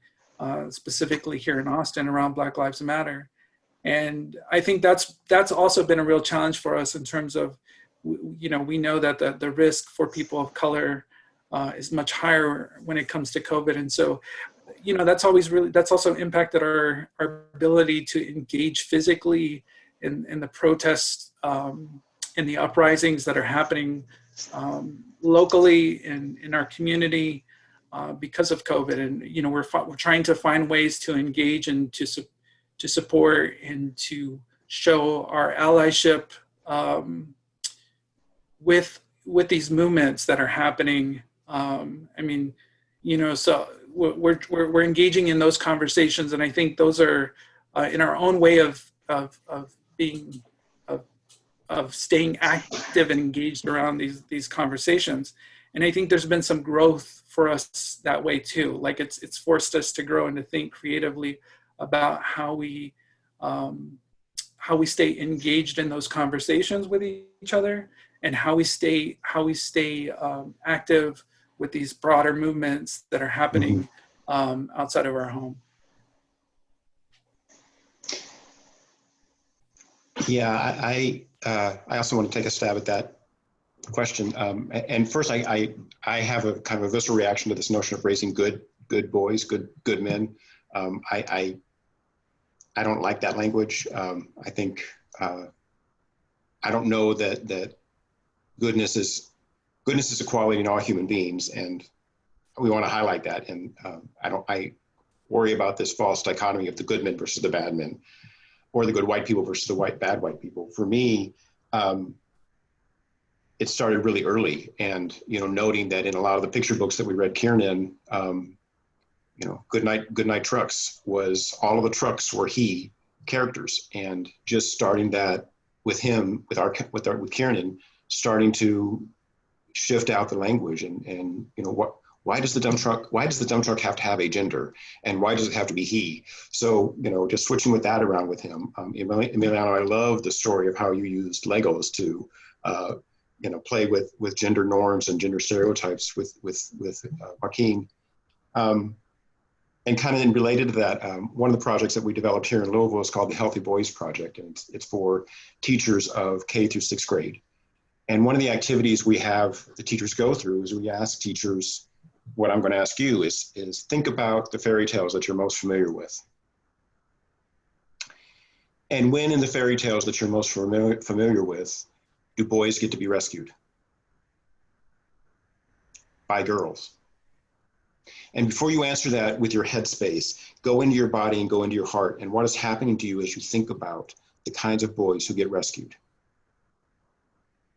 specifically here in Austin around Black Lives Matter. And I think that's also been a real challenge for us in terms of, we know that the risk for people of color is much higher when it comes to COVID. And so, that's also impacted our ability to engage physically in the protests, in the uprisings that are happening locally in our community because of COVID. And, we're trying to find ways to engage and to support and to show our allyship with these movements that are happening. So we're engaging in those conversations, and I think those are in our own way of staying active and engaged around these conversations. And I think there's been some growth for us that way too. Like it's forced us to grow and to think creatively about how how we stay engaged in those conversations with each other, and how we stay active with these broader movements that are happening outside of our home. Yeah, I also want to take a stab at that question. And first, I have a kind of a visceral reaction to this notion of raising good boys, good men. I don't like that language. I think I don't know that goodness is a quality in all human beings, and we want to highlight that. And I worry about this false dichotomy of the good men versus the bad men, or the good white people versus the bad white people. For me, it started really early, and noting that in a lot of the picture books that we read Kiernan, Goodnight Trucks was, all of the trucks were he characters, and just starting that with him, with Kiernan, starting to shift out the language, and why does the dump truck have to have a gender, and why does it have to be he? So just switching with that around with him. Emiliano, I love the story of how you used Legos to play with gender norms and gender stereotypes with Joaquin. And kind of related to that, one of the projects that we developed here in Louisville is called the Healthy Boys Project, and it's for teachers of K through 6th grade. And one of the activities we have the teachers go through is we ask teachers, what I'm going to ask you is think about the fairy tales that you're most familiar with. And when in the fairy tales that you're most familiar with, do boys get to be rescued by girls? And before you answer that with your headspace, go into your body and go into your heart, and what is happening to you as you think about the kinds of boys who get rescued.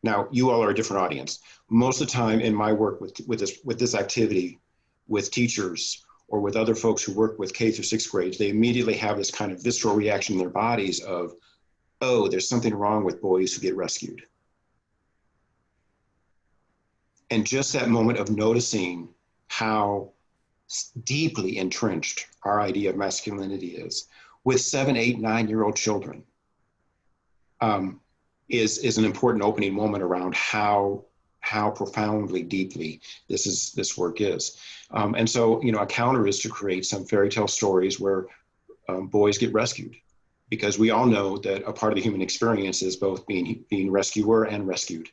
Now, you all are a different audience. Most of the time in my work with this activity, with teachers or with other folks who work with K through 6th grades, they immediately have this kind of visceral reaction in their bodies of, oh, there's something wrong with boys who get rescued. And just that moment of noticing how deeply entrenched our idea of masculinity is with 7, 8, 9-year-old children is an important opening moment around how profoundly, deeply this work is. And so, a counter is to create some fairy tale stories where boys get rescued, because we all know that a part of the human experience is both being rescuer and rescued.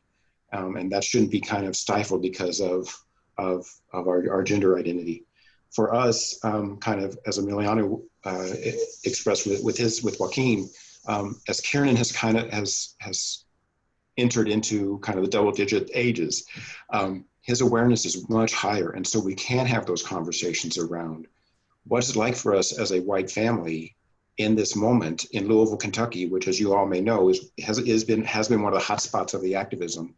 And that shouldn't be kind of stifled because of our gender identity. For us, kind of as Emiliano expressed with Joaquin, as Kiernan has entered into kind of the double-digit ages, his awareness is much higher, and so we can have those conversations around what's it like for us as a white family in this moment in Louisville, Kentucky, which, as you all may know, has been one of the hot spots of the activism.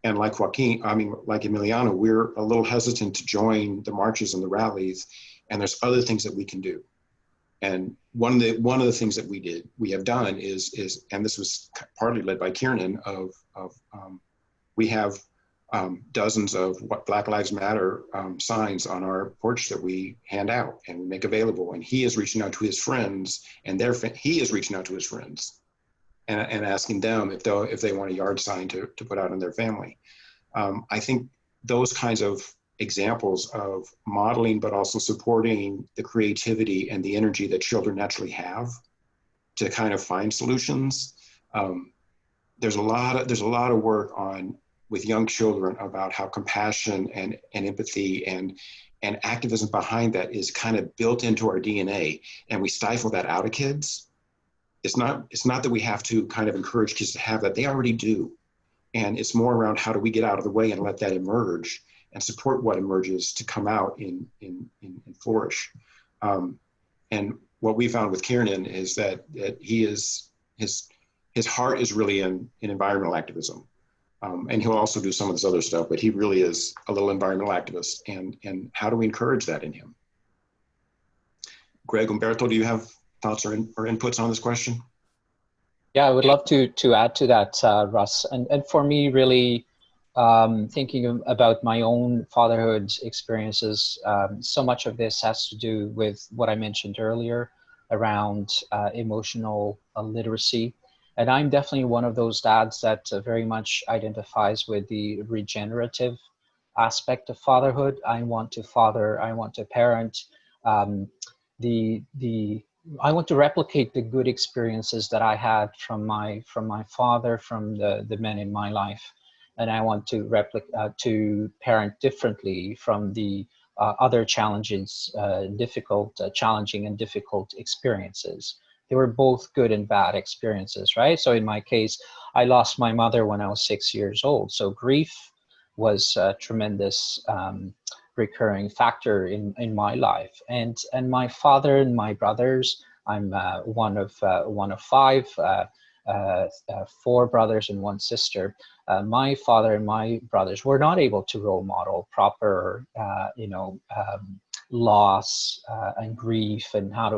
And like Emiliano, we're a little hesitant to join the marches and the rallies, and there's other things that we can do. And one of the things that we have done is, and this was partly led by Kiernan, we have dozens of Black Lives Matter signs on our porch that we hand out and we make available. And he is reaching out to his friends, and he is reaching out to his friends and asking them if they want a yard sign to put out in their family. I think those kinds of examples of modeling, but also supporting the creativity and the energy that children naturally have to kind of find solutions. There's a lot of work with young children about how compassion and empathy and activism behind that is kind of built into our DNA, and we stifle that out of kids. It's not that we have to kind of encourage kids to have that; they already do, and it's more around how do we get out of the way and let that emerge and support what emerges to come out in flourish. And what we found with Kiernan is that his heart is really in environmental activism. And he'll also do some of this other stuff, but he really is a little environmental activist. And how do we encourage that in him? Greg, Umberto, do you have thoughts or inputs on this question? Yeah, I would love to add to that, Russ. And for me, really, thinking about my own fatherhood experiences, so much of this has to do with what I mentioned earlier around emotional literacy. And I'm definitely one of those dads that very much identifies with the regenerative aspect of fatherhood. I want to father, I want to parent. Um, I want to replicate the good experiences that I had from my father, from the men in my life, and I want to to parent differently from the other challenges, challenging and difficult experiences. They were both good and bad experiences, right? So in my case, I lost my mother when I was 6 years old. So grief was a tremendous recurring factor in my life. And my father and my brothers, I'm one of five, 4 brothers and 1 sister. My father and my brothers were not able to role model proper, loss and grief and how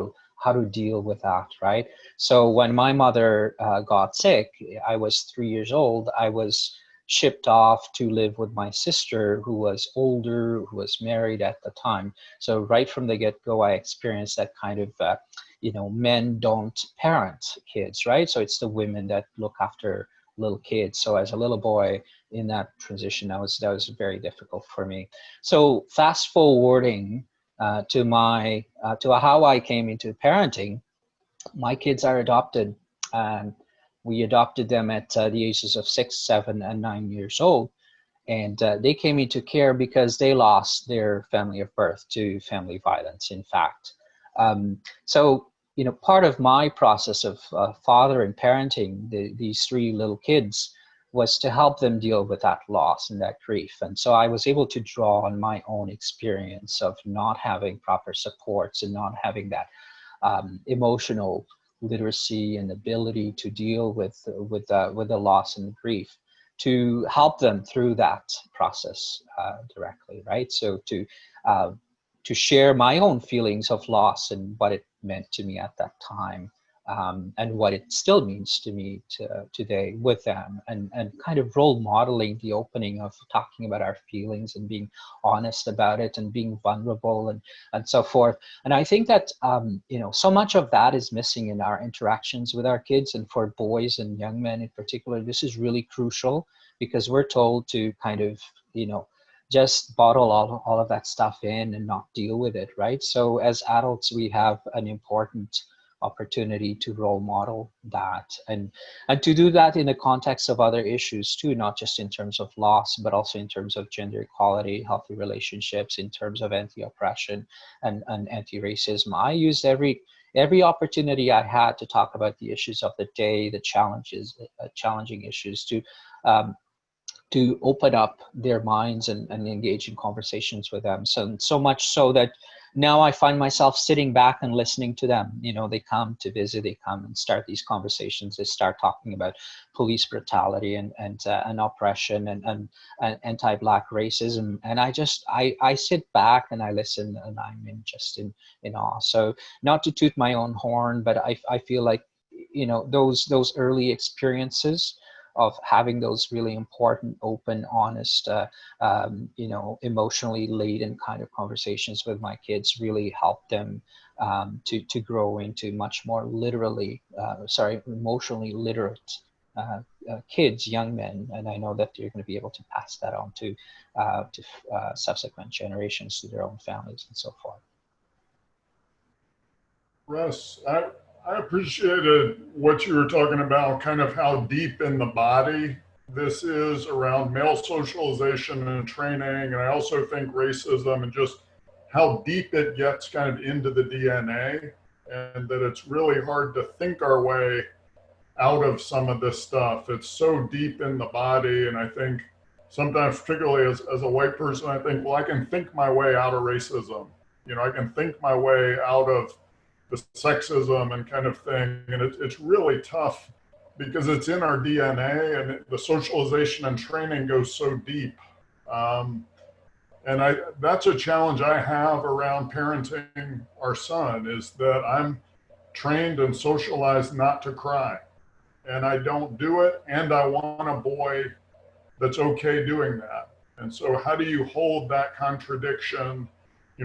to deal with that, right? So when my mother got sick, I was 3 years old. I was shipped off to live with my sister, who was older, who was married at the time. So right from the get-go, I experienced that kind of, men don't parent kids, right? So it's the women that look after little kids. So as a little boy in that transition, that was very difficult for me. So fast forwarding to how I came into parenting, my kids are adopted. We adopted them at the ages of 6, 7, and 9 years old. And they came into care because they lost their family of birth to family violence, in fact. So, part of my process of father and parenting these 3 little kids was to help them deal with that loss and that grief. And so I was able to draw on my own experience of not having proper supports and not having that emotional literacy and ability to deal with the loss and grief, to help them through that process directly, right? So to share my own feelings of loss and what it meant to me at that time, and what it still means to me today with them, and kind of role modeling the opening of talking about our feelings and being honest about it and being vulnerable and so forth. And I think that, so much of that is missing in our interactions with our kids, and for boys and young men in particular, this is really crucial, because we're told to kind of, just bottle all of that stuff in and not deal with it, right? So as adults, we have an important opportunity to role model that, and to do that in the context of other issues too, not just in terms of loss, but also in terms of gender equality, healthy relationships, in terms of anti-oppression and anti-racism. I used every opportunity I had to talk about the issues of the day, the challenges, challenging issues, to open up their minds and engage in conversations with them. So much so that now I find myself sitting back and listening to them. They come to visit, they come and start these conversations. They start talking about police brutality and oppression and anti-Black racism. And I sit back and I listen, and I'm in awe. So not to toot my own horn, but I feel like, those early experiences of having those really important, open, honest, emotionally laden kind of conversations with my kids really helped them to grow into much more emotionally literate kids, young men. And I know that you're going to be able to pass that on to subsequent generations, to their own families and so forth. Russ, I appreciated what you were talking about, kind of how deep in the body this is around male socialization and training. And I also think racism and just how deep it gets kind of into the DNA, and that it's really hard to think our way out of some of this stuff. It's so deep in the body. And I think sometimes, particularly as a white person, I think, well, I can think my way out of racism. I can think my way out of the sexism and kind of thing. And it's really tough because it's in our DNA, and the socialization and training goes so deep. And that's a challenge I have around parenting our son, is that I'm trained and socialized not to cry. And I don't do it. And I want a boy that's okay doing that. And so how do you hold that contradiction?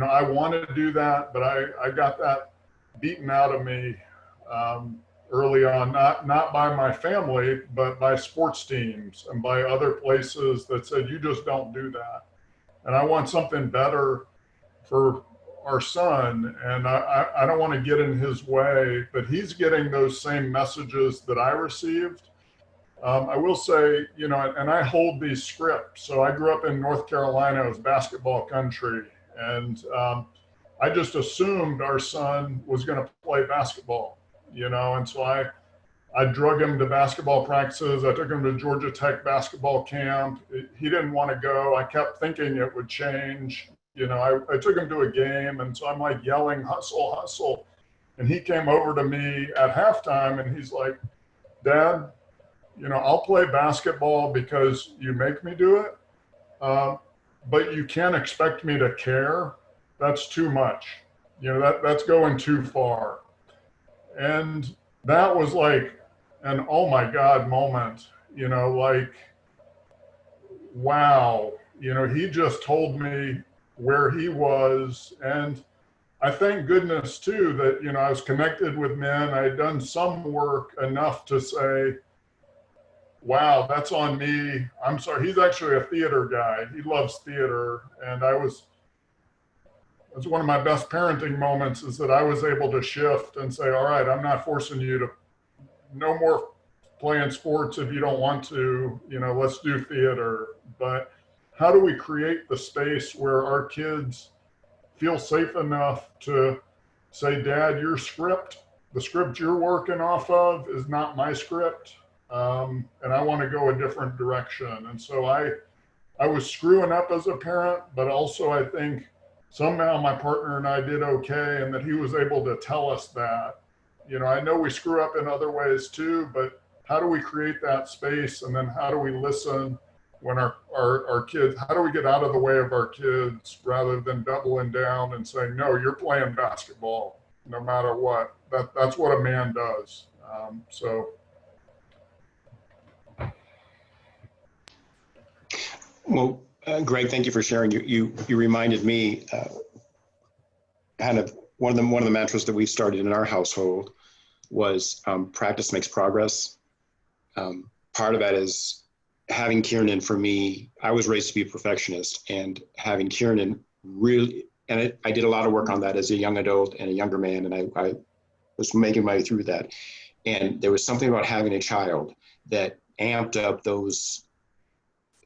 I want to do that, but I got that beaten out of me early on, not by my family, but by sports teams and by other places that said, you just don't do that. And I want something better for our son, and I don't want to get in his way, but he's getting those same messages that I received. I will say, you know, and I hold these scripts. So I grew up in North Carolina, it was basketball country, and I just assumed our son was going to play basketball, you know, and so I drug him to basketball practices. I took him to Georgia Tech basketball camp. He didn't want to go. I kept thinking it would change. You know, I took him to a game, and so I'm like yelling, hustle, hustle. And he came over to me at halftime, and he's like, Dad, you know, I'll play basketball because you make me do it, but you can't expect me to care. That's too much. You know, that's going too far. And that was like an oh my God moment, you know, like, wow, you know, he just told me where he was. And I thank goodness too that, you know, I was connected with men. I had done some work enough to say, wow, that's on me. I'm sorry. He's actually a theater guy. He loves theater. And that's one of my best parenting moments, is that I was able to shift and say, all right, I'm not forcing you to, no more playing sports if you don't want to, you know, let's do theater. But how do we create the space where our kids feel safe enough to say, Dad, your script, the script you're working off of is not my script. And I want to go a different direction. And so I was screwing up as a parent, but also I think somehow my partner and I did okay, and that he was able to tell us that. You know, I know we screw up in other ways too, but how do we create that space? And then how do we listen when our kids, how do we get out of the way of our kids rather than doubling down and saying, no, you're playing basketball no matter what. That's what a man does. Well, Greg, thank you for sharing. You reminded me kind of one of the mantras that we started in our household was practice makes progress. Part of that is having Kiernan. For me, I was raised to be a perfectionist, and having Kiernan really, and I did a lot of work on that as a young adult and a younger man, and I was making my way through that. And there was something about having a child that amped up those,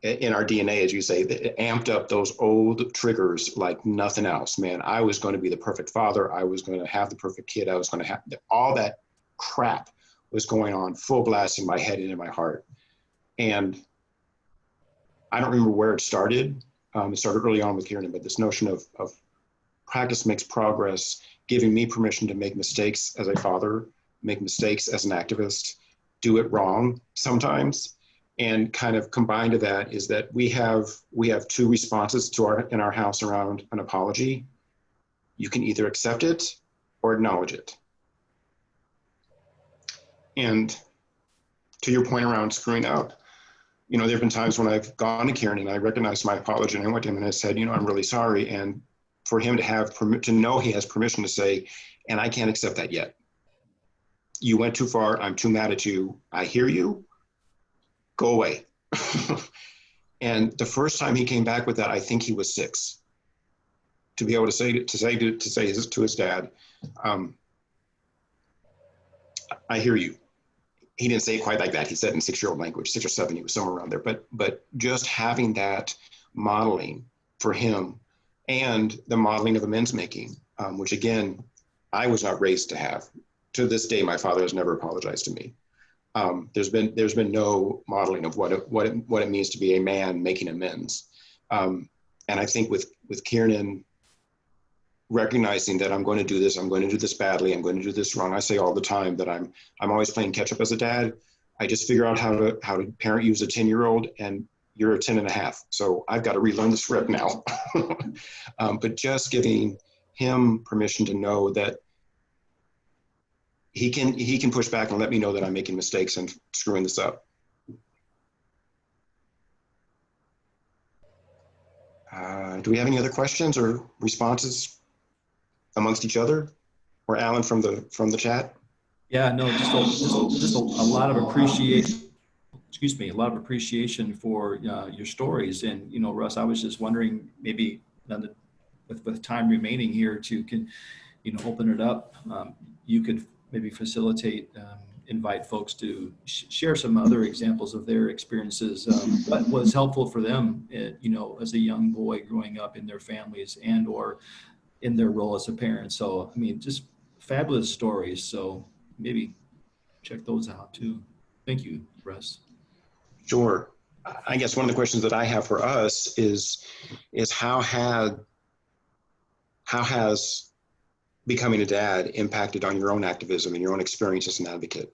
in our DNA, as you say, that amped up those old triggers like nothing else. Man, I was going to be the perfect father. I was going to have the perfect kid. I was going to have all that crap was going on full blast in my head and in my heart. And I don't remember where it started. It started early on with Kiernan, but this notion of practice makes progress, giving me permission to make mistakes as a father, make mistakes as an activist, do it wrong sometimes. And kind of combined to that is that we have two responses in our house around an apology. You can either accept it or acknowledge it. And to your point around screwing up, you know, there have been times when I've gone to Kieran and I recognized my apology, and I went to him and I said, you know, I'm really sorry. And for him to know he has permission to say, and I can't accept that yet. You went too far. I'm too mad at you. I hear you. Go away. And the first time he came back with that, I think he was 6. To be able to say to his dad, I hear you. He didn't say it quite like that. He said it in 6-year-old language, 6 or 7. He was somewhere around there. But just having that modeling for him, and the modeling of amends making, which again, I was not raised to have. To this day, my father has never apologized to me. There's been no modeling of what it means to be a man making amends. And I think with Kiernan recognizing that I'm going to do this badly, I'm going to do this wrong. I say all the time that I'm always playing catch up as a dad. I just figure out how to parent you as a 10-year-old, and you're a 10 and a half. So I've got to relearn the script now. But just giving him permission to know that he can push back and let me know that I'm making mistakes and screwing this up. Do we have any other questions or responses amongst each other? or Alan from the chat? Yeah, no, just a lot of appreciation. Excuse me, a lot of appreciation for your stories. And Russ, I was just wondering, maybe with time remaining here to open it up, you could maybe facilitate, invite folks to share some other examples of their experiences, what was helpful for them, as a young boy growing up in their families and or in their role as a parent. So, I mean, just fabulous stories. So maybe check those out too. Thank you, Russ. Sure. I guess one of the questions that I have for us is how has becoming a dad impacted on your own activism and your own experience as an advocate,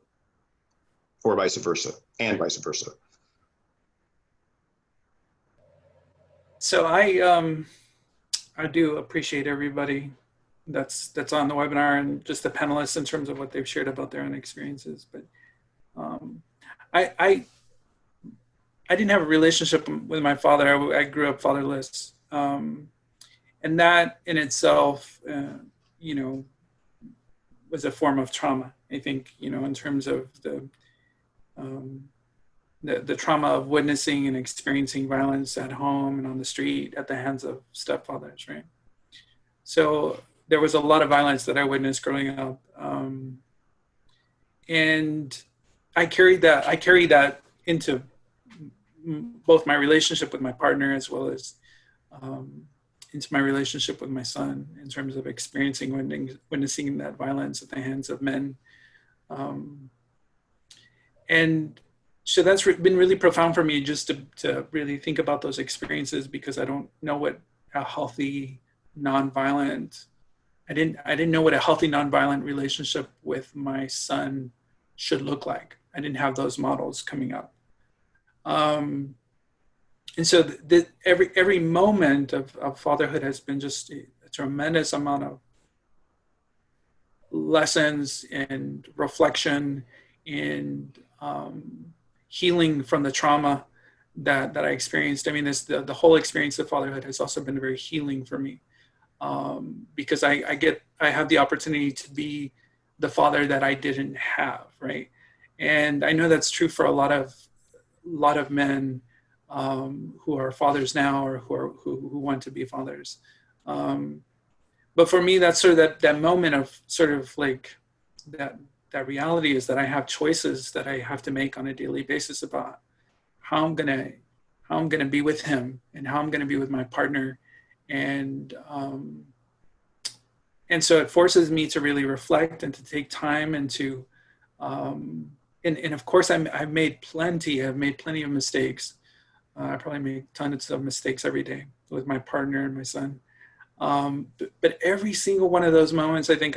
or vice versa, and vice versa? So I do appreciate everybody that's on the webinar and just the panelists in terms of what they've shared about their own experiences. But I didn't have a relationship with my father. I grew up fatherless, and that in itself, was a form of trauma. I think, in terms of the trauma of witnessing and experiencing violence at home and on the street at the hands of stepfathers, right? So there was a lot of violence that I witnessed growing up, and I carried that into both my relationship with my partner as well as into my relationship with my son, in terms of witnessing that violence at the hands of men. And so that's been really profound for me, just to really think about those experiences, because I don't know what a healthy nonviolent, I didn't know what a healthy nonviolent relationship with my son should look like. I didn't have those models coming up. And so every moment of fatherhood has been just a tremendous amount of lessons and reflection and healing from the trauma that I experienced. I mean, the whole experience of fatherhood has also been very healing for me, because I have the opportunity to be the father that I didn't have, right? And I know that's true for a lot of men who are fathers now, or who want to be fathers. But for me, that's sort of that moment of sort of like that reality is that I have choices that I have to make on a daily basis about how I'm gonna be with him and how I'm gonna be with my partner, and so it forces me to really reflect and to take time and to and of course I've made plenty of mistakes. I probably make tons of mistakes every day with my partner and my son. But every single one of those moments, I think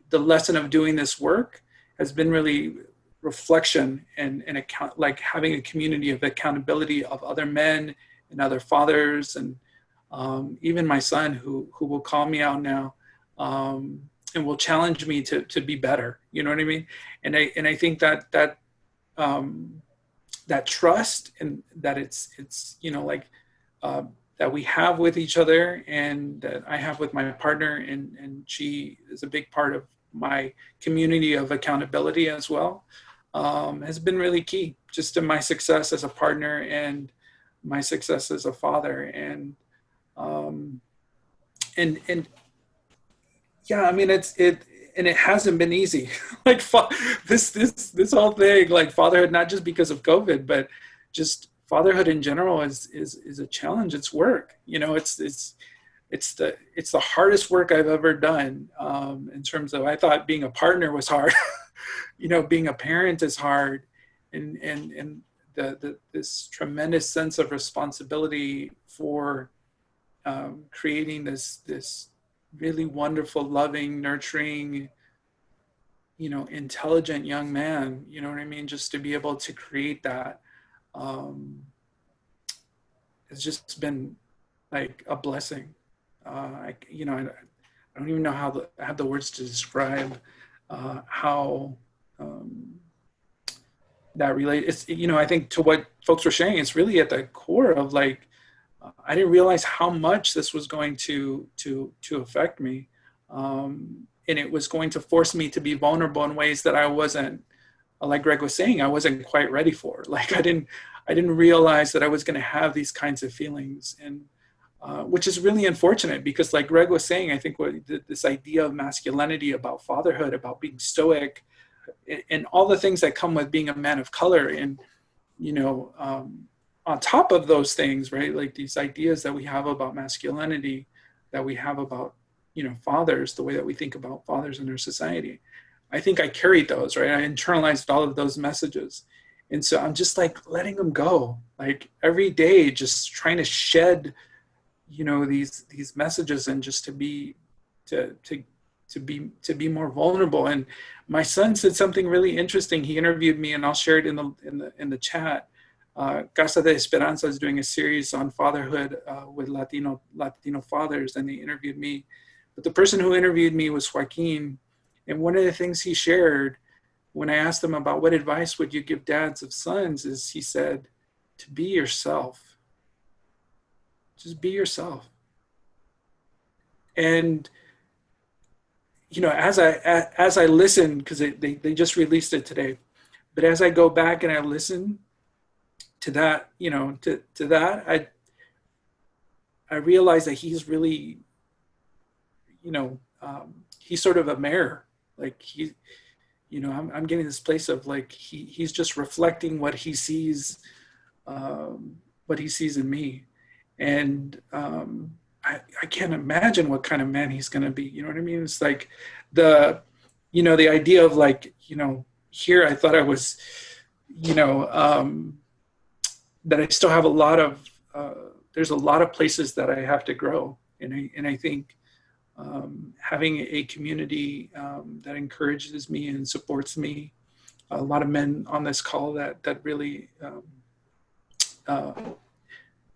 the lesson of doing this work has been really reflection and like having a community of accountability of other men and other fathers, and even my son who will call me out now and will challenge me to be better. You know what I mean? And I think that trust, and that it's that we have with each other, and that I have with my partner, and she is a big part of my community of accountability as well, has been really key just to my success as a partner and my success as a father. And yeah, I mean, it hasn't been easy. Like this whole thing, like fatherhood, not just because of COVID, but just fatherhood in general is a challenge. It's work. It's the hardest work I've ever done. In terms of, I thought being a partner was hard. Being a parent is hard, and this tremendous sense of responsibility for creating this really wonderful, loving, nurturing, intelligent young man. You know what I mean? Just to be able to create that, it's just been like a blessing. I don't even know how I have the words to describe how that relates. It's, I think to what folks were saying, it's really at the core of like, I didn't realize how much this was going to affect me. And it was going to force me to be vulnerable in ways that I wasn't, like Greg was saying, I wasn't quite ready for. Like I didn't realize that I was going to have these kinds of feelings, and which is really unfortunate, because like Greg was saying, I think this idea of masculinity, about fatherhood, about being stoic, and all the things that come with being a man of color, and on top of those things, right, like these ideas that we have about masculinity, that we have about fathers, the way that we think about fathers in our society. I think I carried those, right? I internalized all of those messages. And so I'm just like letting them go, like every day, just trying to shed, these messages, and just to be more vulnerable. And my son said something really interesting. He interviewed me, and I'll share it in the chat. Casa de Esperanza is doing a series on fatherhood with Latino fathers, and they interviewed me. But the person who interviewed me was Joaquin. And one of the things he shared when I asked him about what advice would you give dads of sons, is he said, to be yourself. Just be yourself. And as I listen, because they just released it today, but as I go back and I listen to that, to that, I realize that he's really, he's sort of a mirror. Like I'm getting this place of like he's just reflecting what he sees in me, and I can't imagine what kind of man he's going to be. You know what I mean? It's like the idea of like, here I thought I was, that I still have a lot of, there's a lot of places that I have to grow. And I think having a community that encourages me and supports me, a lot of men on this call that really,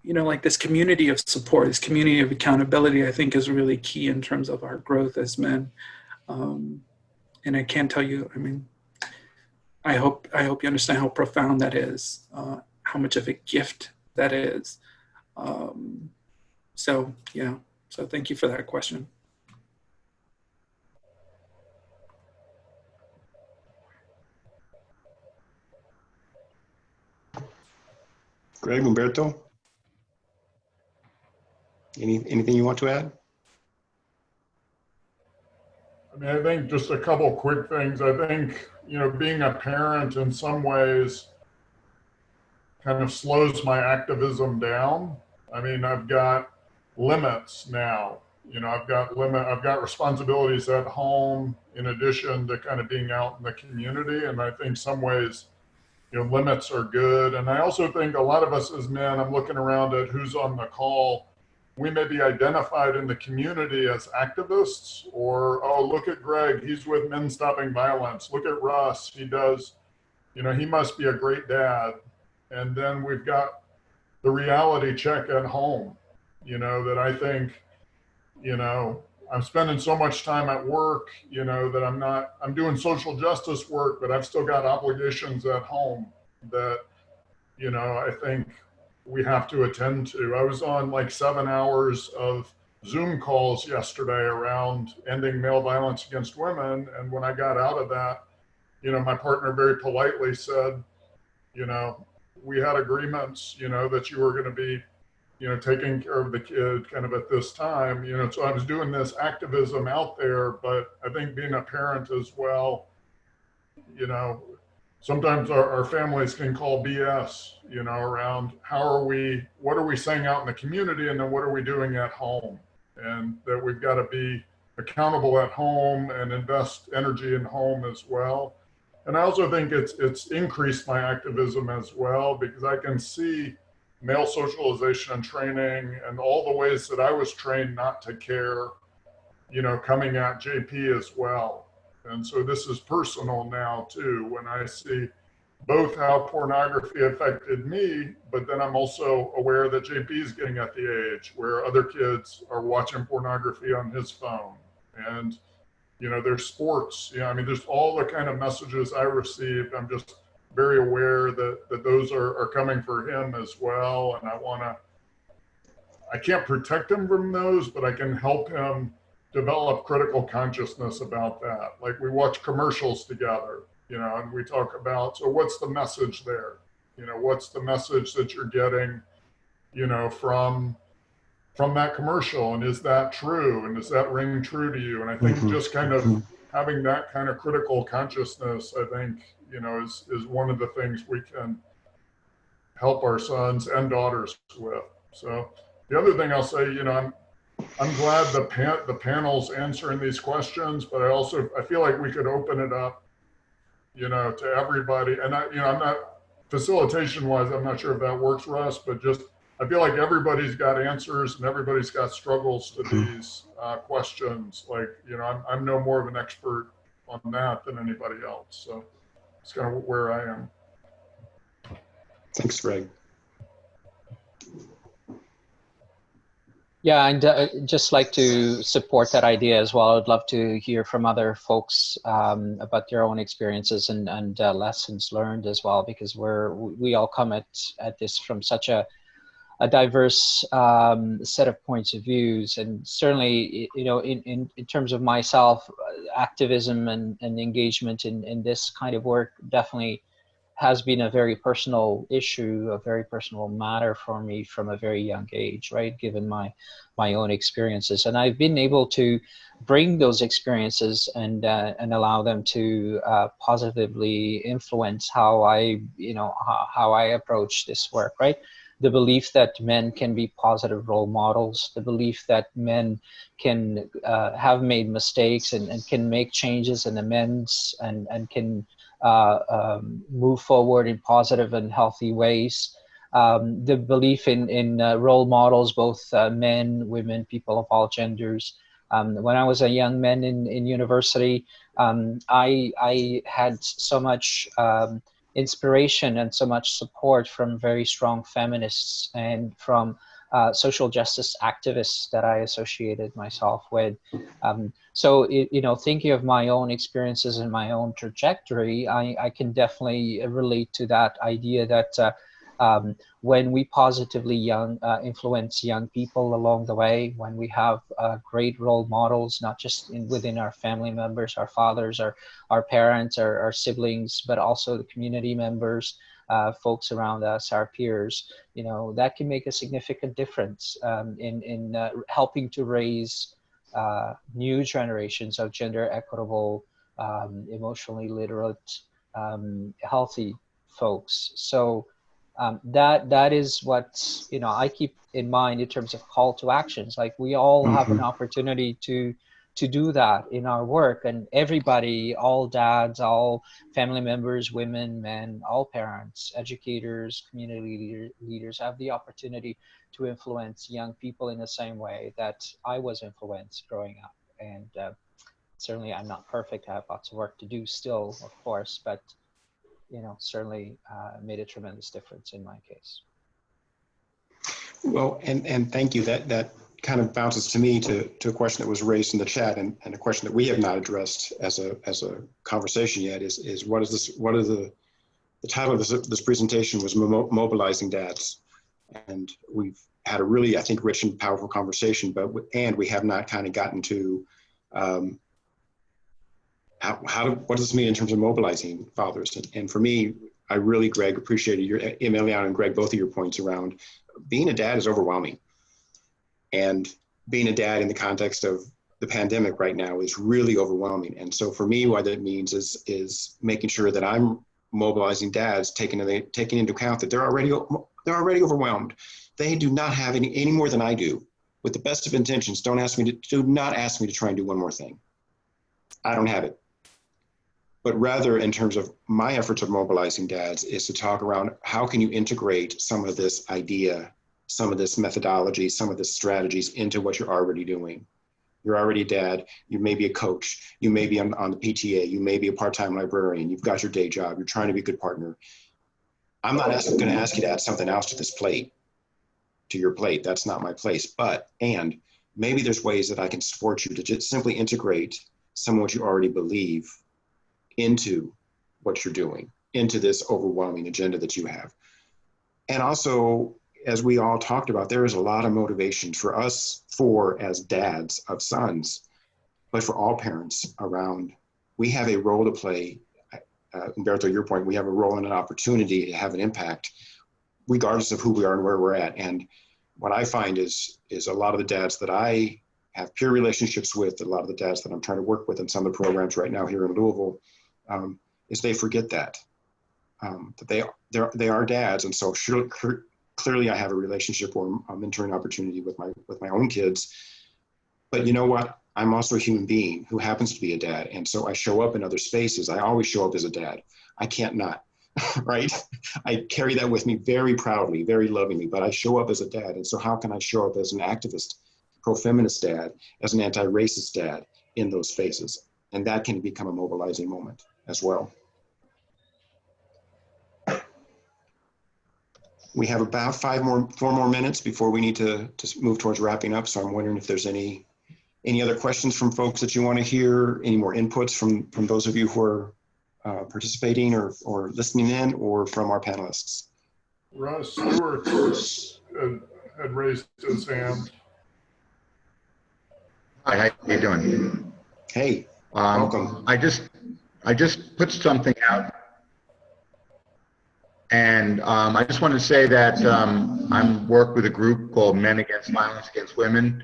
like this community of support, this community of accountability, I think is really key in terms of our growth as men. And I can't tell you, I mean, I hope you understand how profound that is, how much of a gift that is. So thank you for that question. Greg, Humberto, anything you want to add? I mean, I think just a couple quick things. I think, being a parent in some ways kind of slows my activism down. I mean, I've got limits now. I've got responsibilities at home in addition to kind of being out in the community. And I think some ways, limits are good. And I also think a lot of us as men, I'm looking around at who's on the call, we may be identified in the community as activists, or, oh, look at Greg, he's with Men Stopping Violence. Look at Russ, he does, he must be a great dad. And then we've got the reality check at home, that I think, I'm spending so much time at work, that I'm doing social justice work, but I've still got obligations at home that, I think we have to attend to. I was on like 7 hours of Zoom calls yesterday around ending male violence against women. And when I got out of that, my partner very politely said, we had agreements, that you were going to be, taking care of the kid kind of at this time, so I was doing this activism out there, but I think being a parent as well, sometimes our families can call BS, around what are we saying out in the community, and then what are we doing at home, and that we've got to be accountable at home and invest energy in home as well. And I also think it's increased my activism as well, because I can see male socialization and training and all the ways that I was trained not to care, coming at JP as well. And so this is personal now too, when I see both how pornography affected me, but then I'm also aware that JP is getting at the age where other kids are watching pornography on his phone. And, there's sports, there's all the kind of messages I received. I'm just very aware that those are coming for him as well. And I can't protect him from those, but I can help him develop critical consciousness about that. Like we watch commercials together, you know, and we talk about, so what's the message there? You know, what's the message that you're getting, you know, from that commercial, and is that true, and does that ring true to you? And I think just kind of having that kind of critical consciousness, I think, you know, is one of the things we can help our sons and daughters with. So the other thing I'll say, you know, I'm glad the panel's answering these questions, but I feel like we could open it up, you know, to everybody. And you know, I'm not, facilitation wise, I'm not sure if that works, Russ, but just, I feel like everybody's got answers and everybody's got struggles to these questions. Like, you know, I'm no more of an expert on that than anybody else. So it's kind of where I am. Thanks, Greg. Yeah, and just like to support that idea as well. I'd love to hear from other folks about their own experiences and lessons learned as well, because we all come at this from such a diverse set of points of views. And certainly, you know, in terms of myself, activism and engagement in this kind of work definitely has been a very personal issue, a very personal matter for me from a very young age, right? Given my own experiences, and I've been able to bring those experiences and allow them to positively influence how I approach this work, right? The belief that men can be positive role models, the belief that men can have made mistakes and can make changes and amends and can move forward in positive and healthy ways. The belief in role models, both men, women, people of all genders. When I was a young man in university, I had so much inspiration and so much support from very strong feminists and from social justice activists that I associated myself with. So, you know, thinking of my own experiences and my own trajectory, I can definitely relate to that idea that when we positively influence young people along the way, when we have great role models, not just within our family members, our fathers, our parents, our siblings, but also the community members, folks around us, our peers, you know, that can make a significant difference in helping to raise new generations of gender equitable, emotionally literate, healthy folks. So that is what, you know, I keep in mind in terms of call to actions. Like we all have an opportunity to do that in our work, and everybody, all dads, all family members, women, men, all parents, educators, community leaders have the opportunity to influence young people in the same way that I was influenced growing up. And certainly I'm not perfect. I have lots of work to do still, of course, but you know, certainly made a tremendous difference in my case. Well, and thank you. That kind of bounces to me to a question that was raised in the chat, and a question that we have not addressed as a conversation yet is what is this? What is the title of this presentation was Mobilizing Dads, and we've had a really, I think, rich and powerful conversation, and we have not kind of gotten to what does this mean in terms of mobilizing fathers? And for me, I really, Greg, appreciated Emiliano and Greg, both of your points around being a dad is overwhelming. And being a dad in the context of the pandemic right now is really overwhelming. And so for me, what that means is making sure that I'm mobilizing dads, taking into account that they're already overwhelmed. They do not have any more than I do. With the best of intentions, do not ask me to try and do one more thing. I don't have it. But rather, in terms of my efforts of mobilizing dads, is to talk around how can you integrate some of this idea, some of this methodology, some of this strategies into what you're already doing. You're already a dad, you may be a coach, you may be on the PTA, you may be a part-time librarian, you've got your day job, you're trying to be a good partner. I'm not going to ask you to add something else to your plate. That's not my place. And maybe there's ways that I can support you to just simply integrate some of what you already believe into what you're doing, into this overwhelming agenda that you have. And also, as we all talked about, there is a lot of motivation for us as dads of sons but for all parents around, we have a role to play. Umberto, your point, we have a role and an opportunity to have an impact, regardless of who we are and where we're at. And what I find is a lot of the dads that I have peer relationships with, a lot of the dads that I'm trying to work with in some of the programs right now here in Louisville, is they forget that they are dads, and so clearly I have a relationship or a mentoring opportunity with my own kids. But you know what? I'm also a human being who happens to be a dad, and so I show up in other spaces. I always show up as a dad. I can't not, right? I carry that with me very proudly, very lovingly. But I show up as a dad, and so how can I show up as an activist, pro-feminist dad, as an anti-racist dad in those spaces? And that can become a mobilizing moment as well. We have about 4 more minutes before we need to move towards wrapping up. So I'm wondering if there's any other questions from folks that you want to hear, any more inputs from those of you who are participating or listening in, or from our panelists. Russ Stewart had raised his hand. Hi, how you doing? Hey, welcome. I just put something out, and I just want to say that I'm work with a group called Men Against Violence Against Women.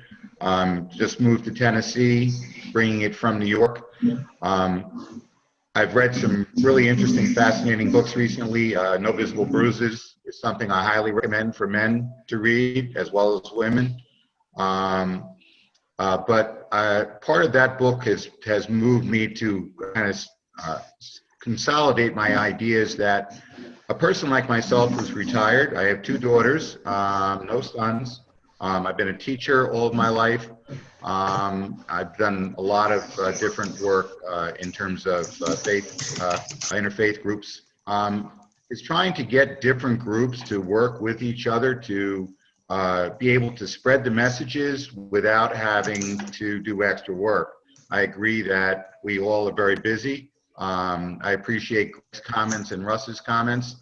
Just moved to Tennessee, bringing it from New York. I've read some really interesting, fascinating books recently. No Visible Bruises is something I highly recommend for men to read as well as women. But part of that book has moved me to kind of consolidate my ideas that a person like myself who's retired, I have 2 daughters, no sons. I've been a teacher all of my life. I've done a lot of different work in terms of interfaith groups. Is trying to get different groups to work with each other to be able to spread the messages without having to do extra work. I agree that we all are very busy. I appreciate Greg's comments and Russ's comments,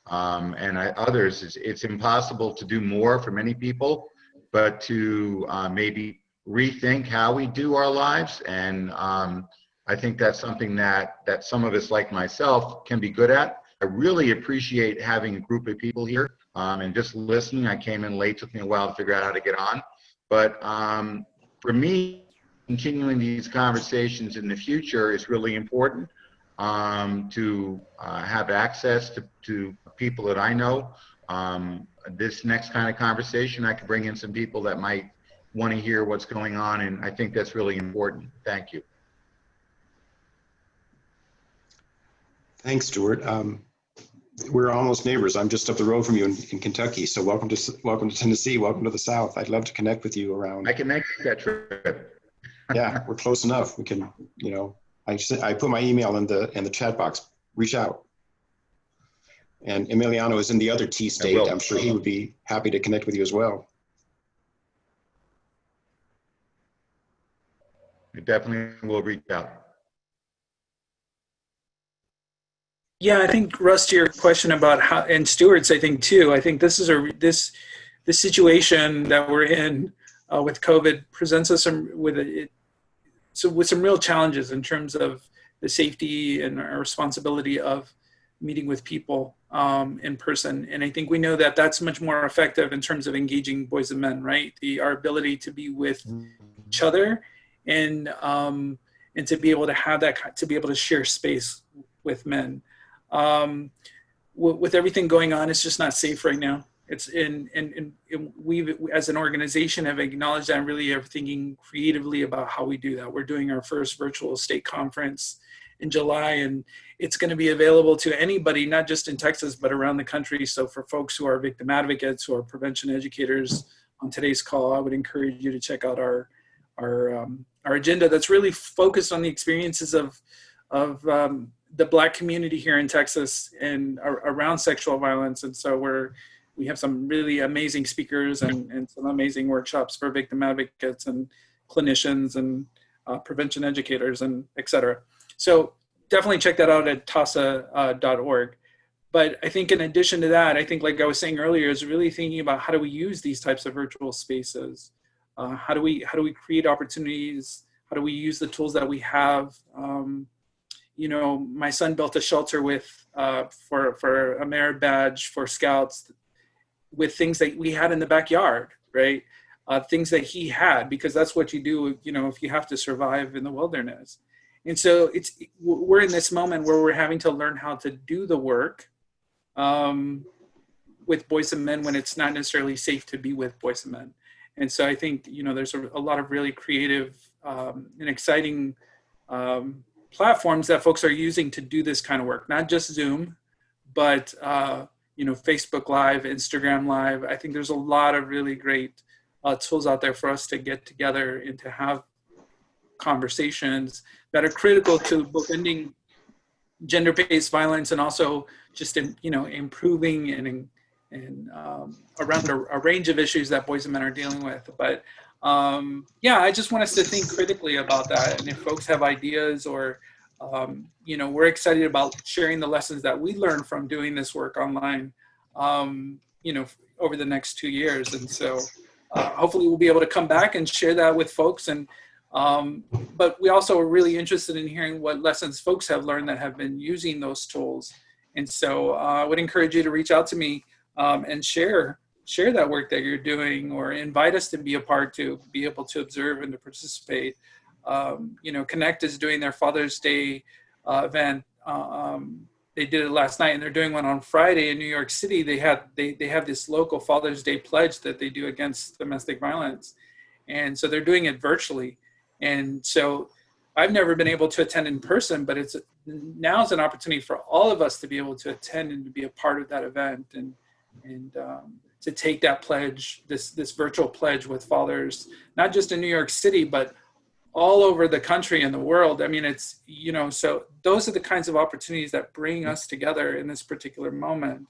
and others. It's impossible to do more for many people, but to maybe rethink how we do our lives. And I think that's something that some of us, like myself, can be good at. I really appreciate having a group of people here and just listening. I came in late, took me a while to figure out how to get on. But for me, continuing these conversations in the future is really important. To have access to people that I know. This next kind of conversation, I could bring in some people that might want to hear what's going on, and I think that's really important. Thank you. Thanks, Stuart. We're almost neighbors. I'm just up the road from you in Kentucky. So welcome to Tennessee. Welcome to the South. I'd love to connect with you around. I can make that trip. Yeah, we're close enough. We can, I put my email in the chat box. Reach out. And Emiliano is in the other T state. I'm sure he would be happy to connect with you as well. I definitely will reach out. Yeah, I think, Russ, to your question about how, and Stuart's, I think too, I think this is this situation that we're in with COVID presents us with some real challenges in terms of the safety and our responsibility of meeting with people in person. And I think we know that that's much more effective in terms of engaging boys and men, right? Our ability to be with each other and to be able to have that, to be able to share space with men. With everything going on, it's just not safe right now. It's we as an organization have acknowledged that and really are thinking creatively about how we do that. We're doing our first virtual state conference in July, and it's going to be available to anybody, not just in Texas, but around the country. So for folks who are victim advocates, who are prevention educators on today's call, I would encourage you to check out our agenda that's really focused on the experiences of the Black community here in Texas and around sexual violence. And so we have some really amazing speakers and some amazing workshops for victim advocates and clinicians and prevention educators and et cetera. So definitely check that out at TAASA.org. But I think in addition to that, I think like I was saying earlier, is really thinking about how do we use these types of virtual spaces? How do we create opportunities? How do we use the tools that we have? You know, my son built a shelter with for a merit badge for scouts with things that we had in the backyard, right? Things that he had, because that's what you do, you know, if you have to survive in the wilderness. And so we're in this moment where we're having to learn how to do the work with boys and men when it's not necessarily safe to be with boys and men. And so I think, you know, there's a lot of really creative and exciting platforms that folks are using to do this kind of work, not just Zoom, but, you know, Facebook Live, Instagram Live. I think there's a lot of really great tools out there for us to get together and to have conversations that are critical to both ending gender-based violence and also just, you know, improving and around a range of issues that boys and men are dealing with. But yeah, I just want us to think critically about that. And if folks have ideas or, you know, we're excited about sharing the lessons that we learned from doing this work online, you know, over the next 2 years. And so hopefully we'll be able to come back and share that with folks. And but we also are really interested in hearing what lessons folks have learned that have been using those tools. And so I would encourage you to reach out to me and share that work that you're doing, or invite us to be a part, to be able to observe and to participate. You know, Connect is doing their Father's Day event. They did it last night, and they're doing one on Friday in New York City. They have this local Father's Day pledge that they do against domestic violence. And so they're doing it virtually. And so I've never been able to attend in person, but now's an opportunity for all of us to be able to attend and to be a part of that event, and to take that pledge, this virtual pledge with fathers, not just in New York City, but all over the country and the world. I mean, it's, you know, so those are the kinds of opportunities that bring us together in this particular moment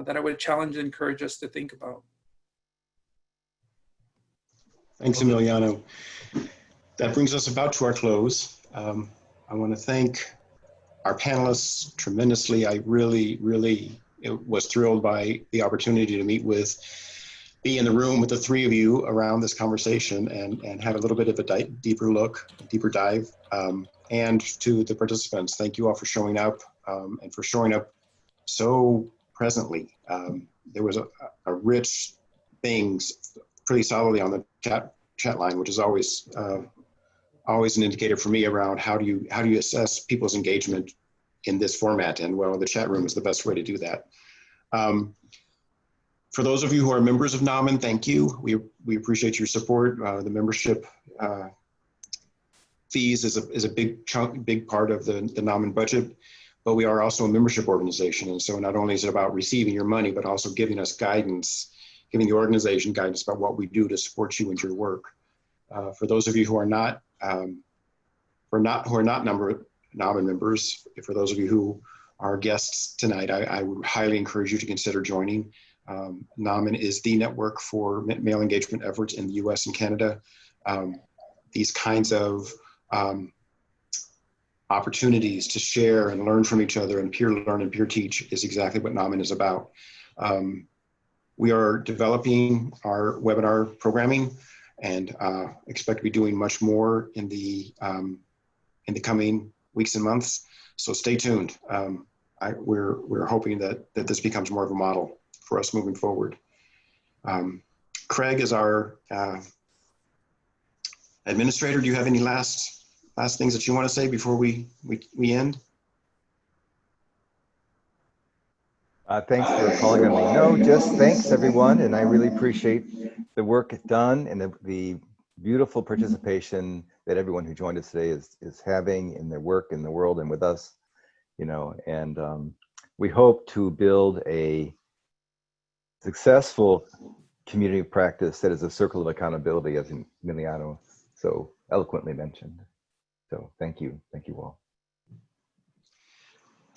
that I would challenge and encourage us to think about. Thanks, Emiliano. That brings us about to our close. I want to thank our panelists tremendously. I really was thrilled by the opportunity to be in the room with the three of you around this conversation and have a little bit of a deeper dive. And to the participants, thank you all for showing up and for showing up so presently. There was a rich things pretty solidly on the chat line, which is always an indicator for me around how do you assess people's engagement in this format. And well, the chat room is the best way to do that. For those of you who are members of NAMEN, thank you. We appreciate your support. The membership fees is a big part of the NAMEN budget, but we are also a membership organization. And so not only is it about receiving your money, but also giving us guidance, giving the organization guidance about what we do to support you and your work. For those of you who are not NAMEN members, for those of you who are guests tonight, I would highly encourage you to consider joining. NAMEN is the network for male engagement efforts in the US and Canada. These kinds of opportunities to share and learn from each other and peer learn and peer teach is exactly what NAMEN is about. We are developing our webinar programming and expect to be doing much more in the coming weeks and months. So stay tuned. We're hoping that this becomes more of a model for us moving forward. Craig is our administrator. Do you have any last things that you want to say before we end? Thanks for calling on me. No, just thanks everyone, and I really appreciate the work done and the beautiful participation that everyone who joined us today is having in their work in the world and with us, you know, and we hope to build a successful community of practice that is a circle of accountability, as Emiliano so eloquently mentioned. So thank you all.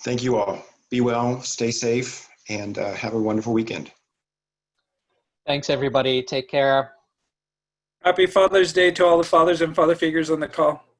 Thank you all. Be well, stay safe, and have a wonderful weekend. Thanks, everybody. Take care. Happy Father's Day to all the fathers and father figures on the call.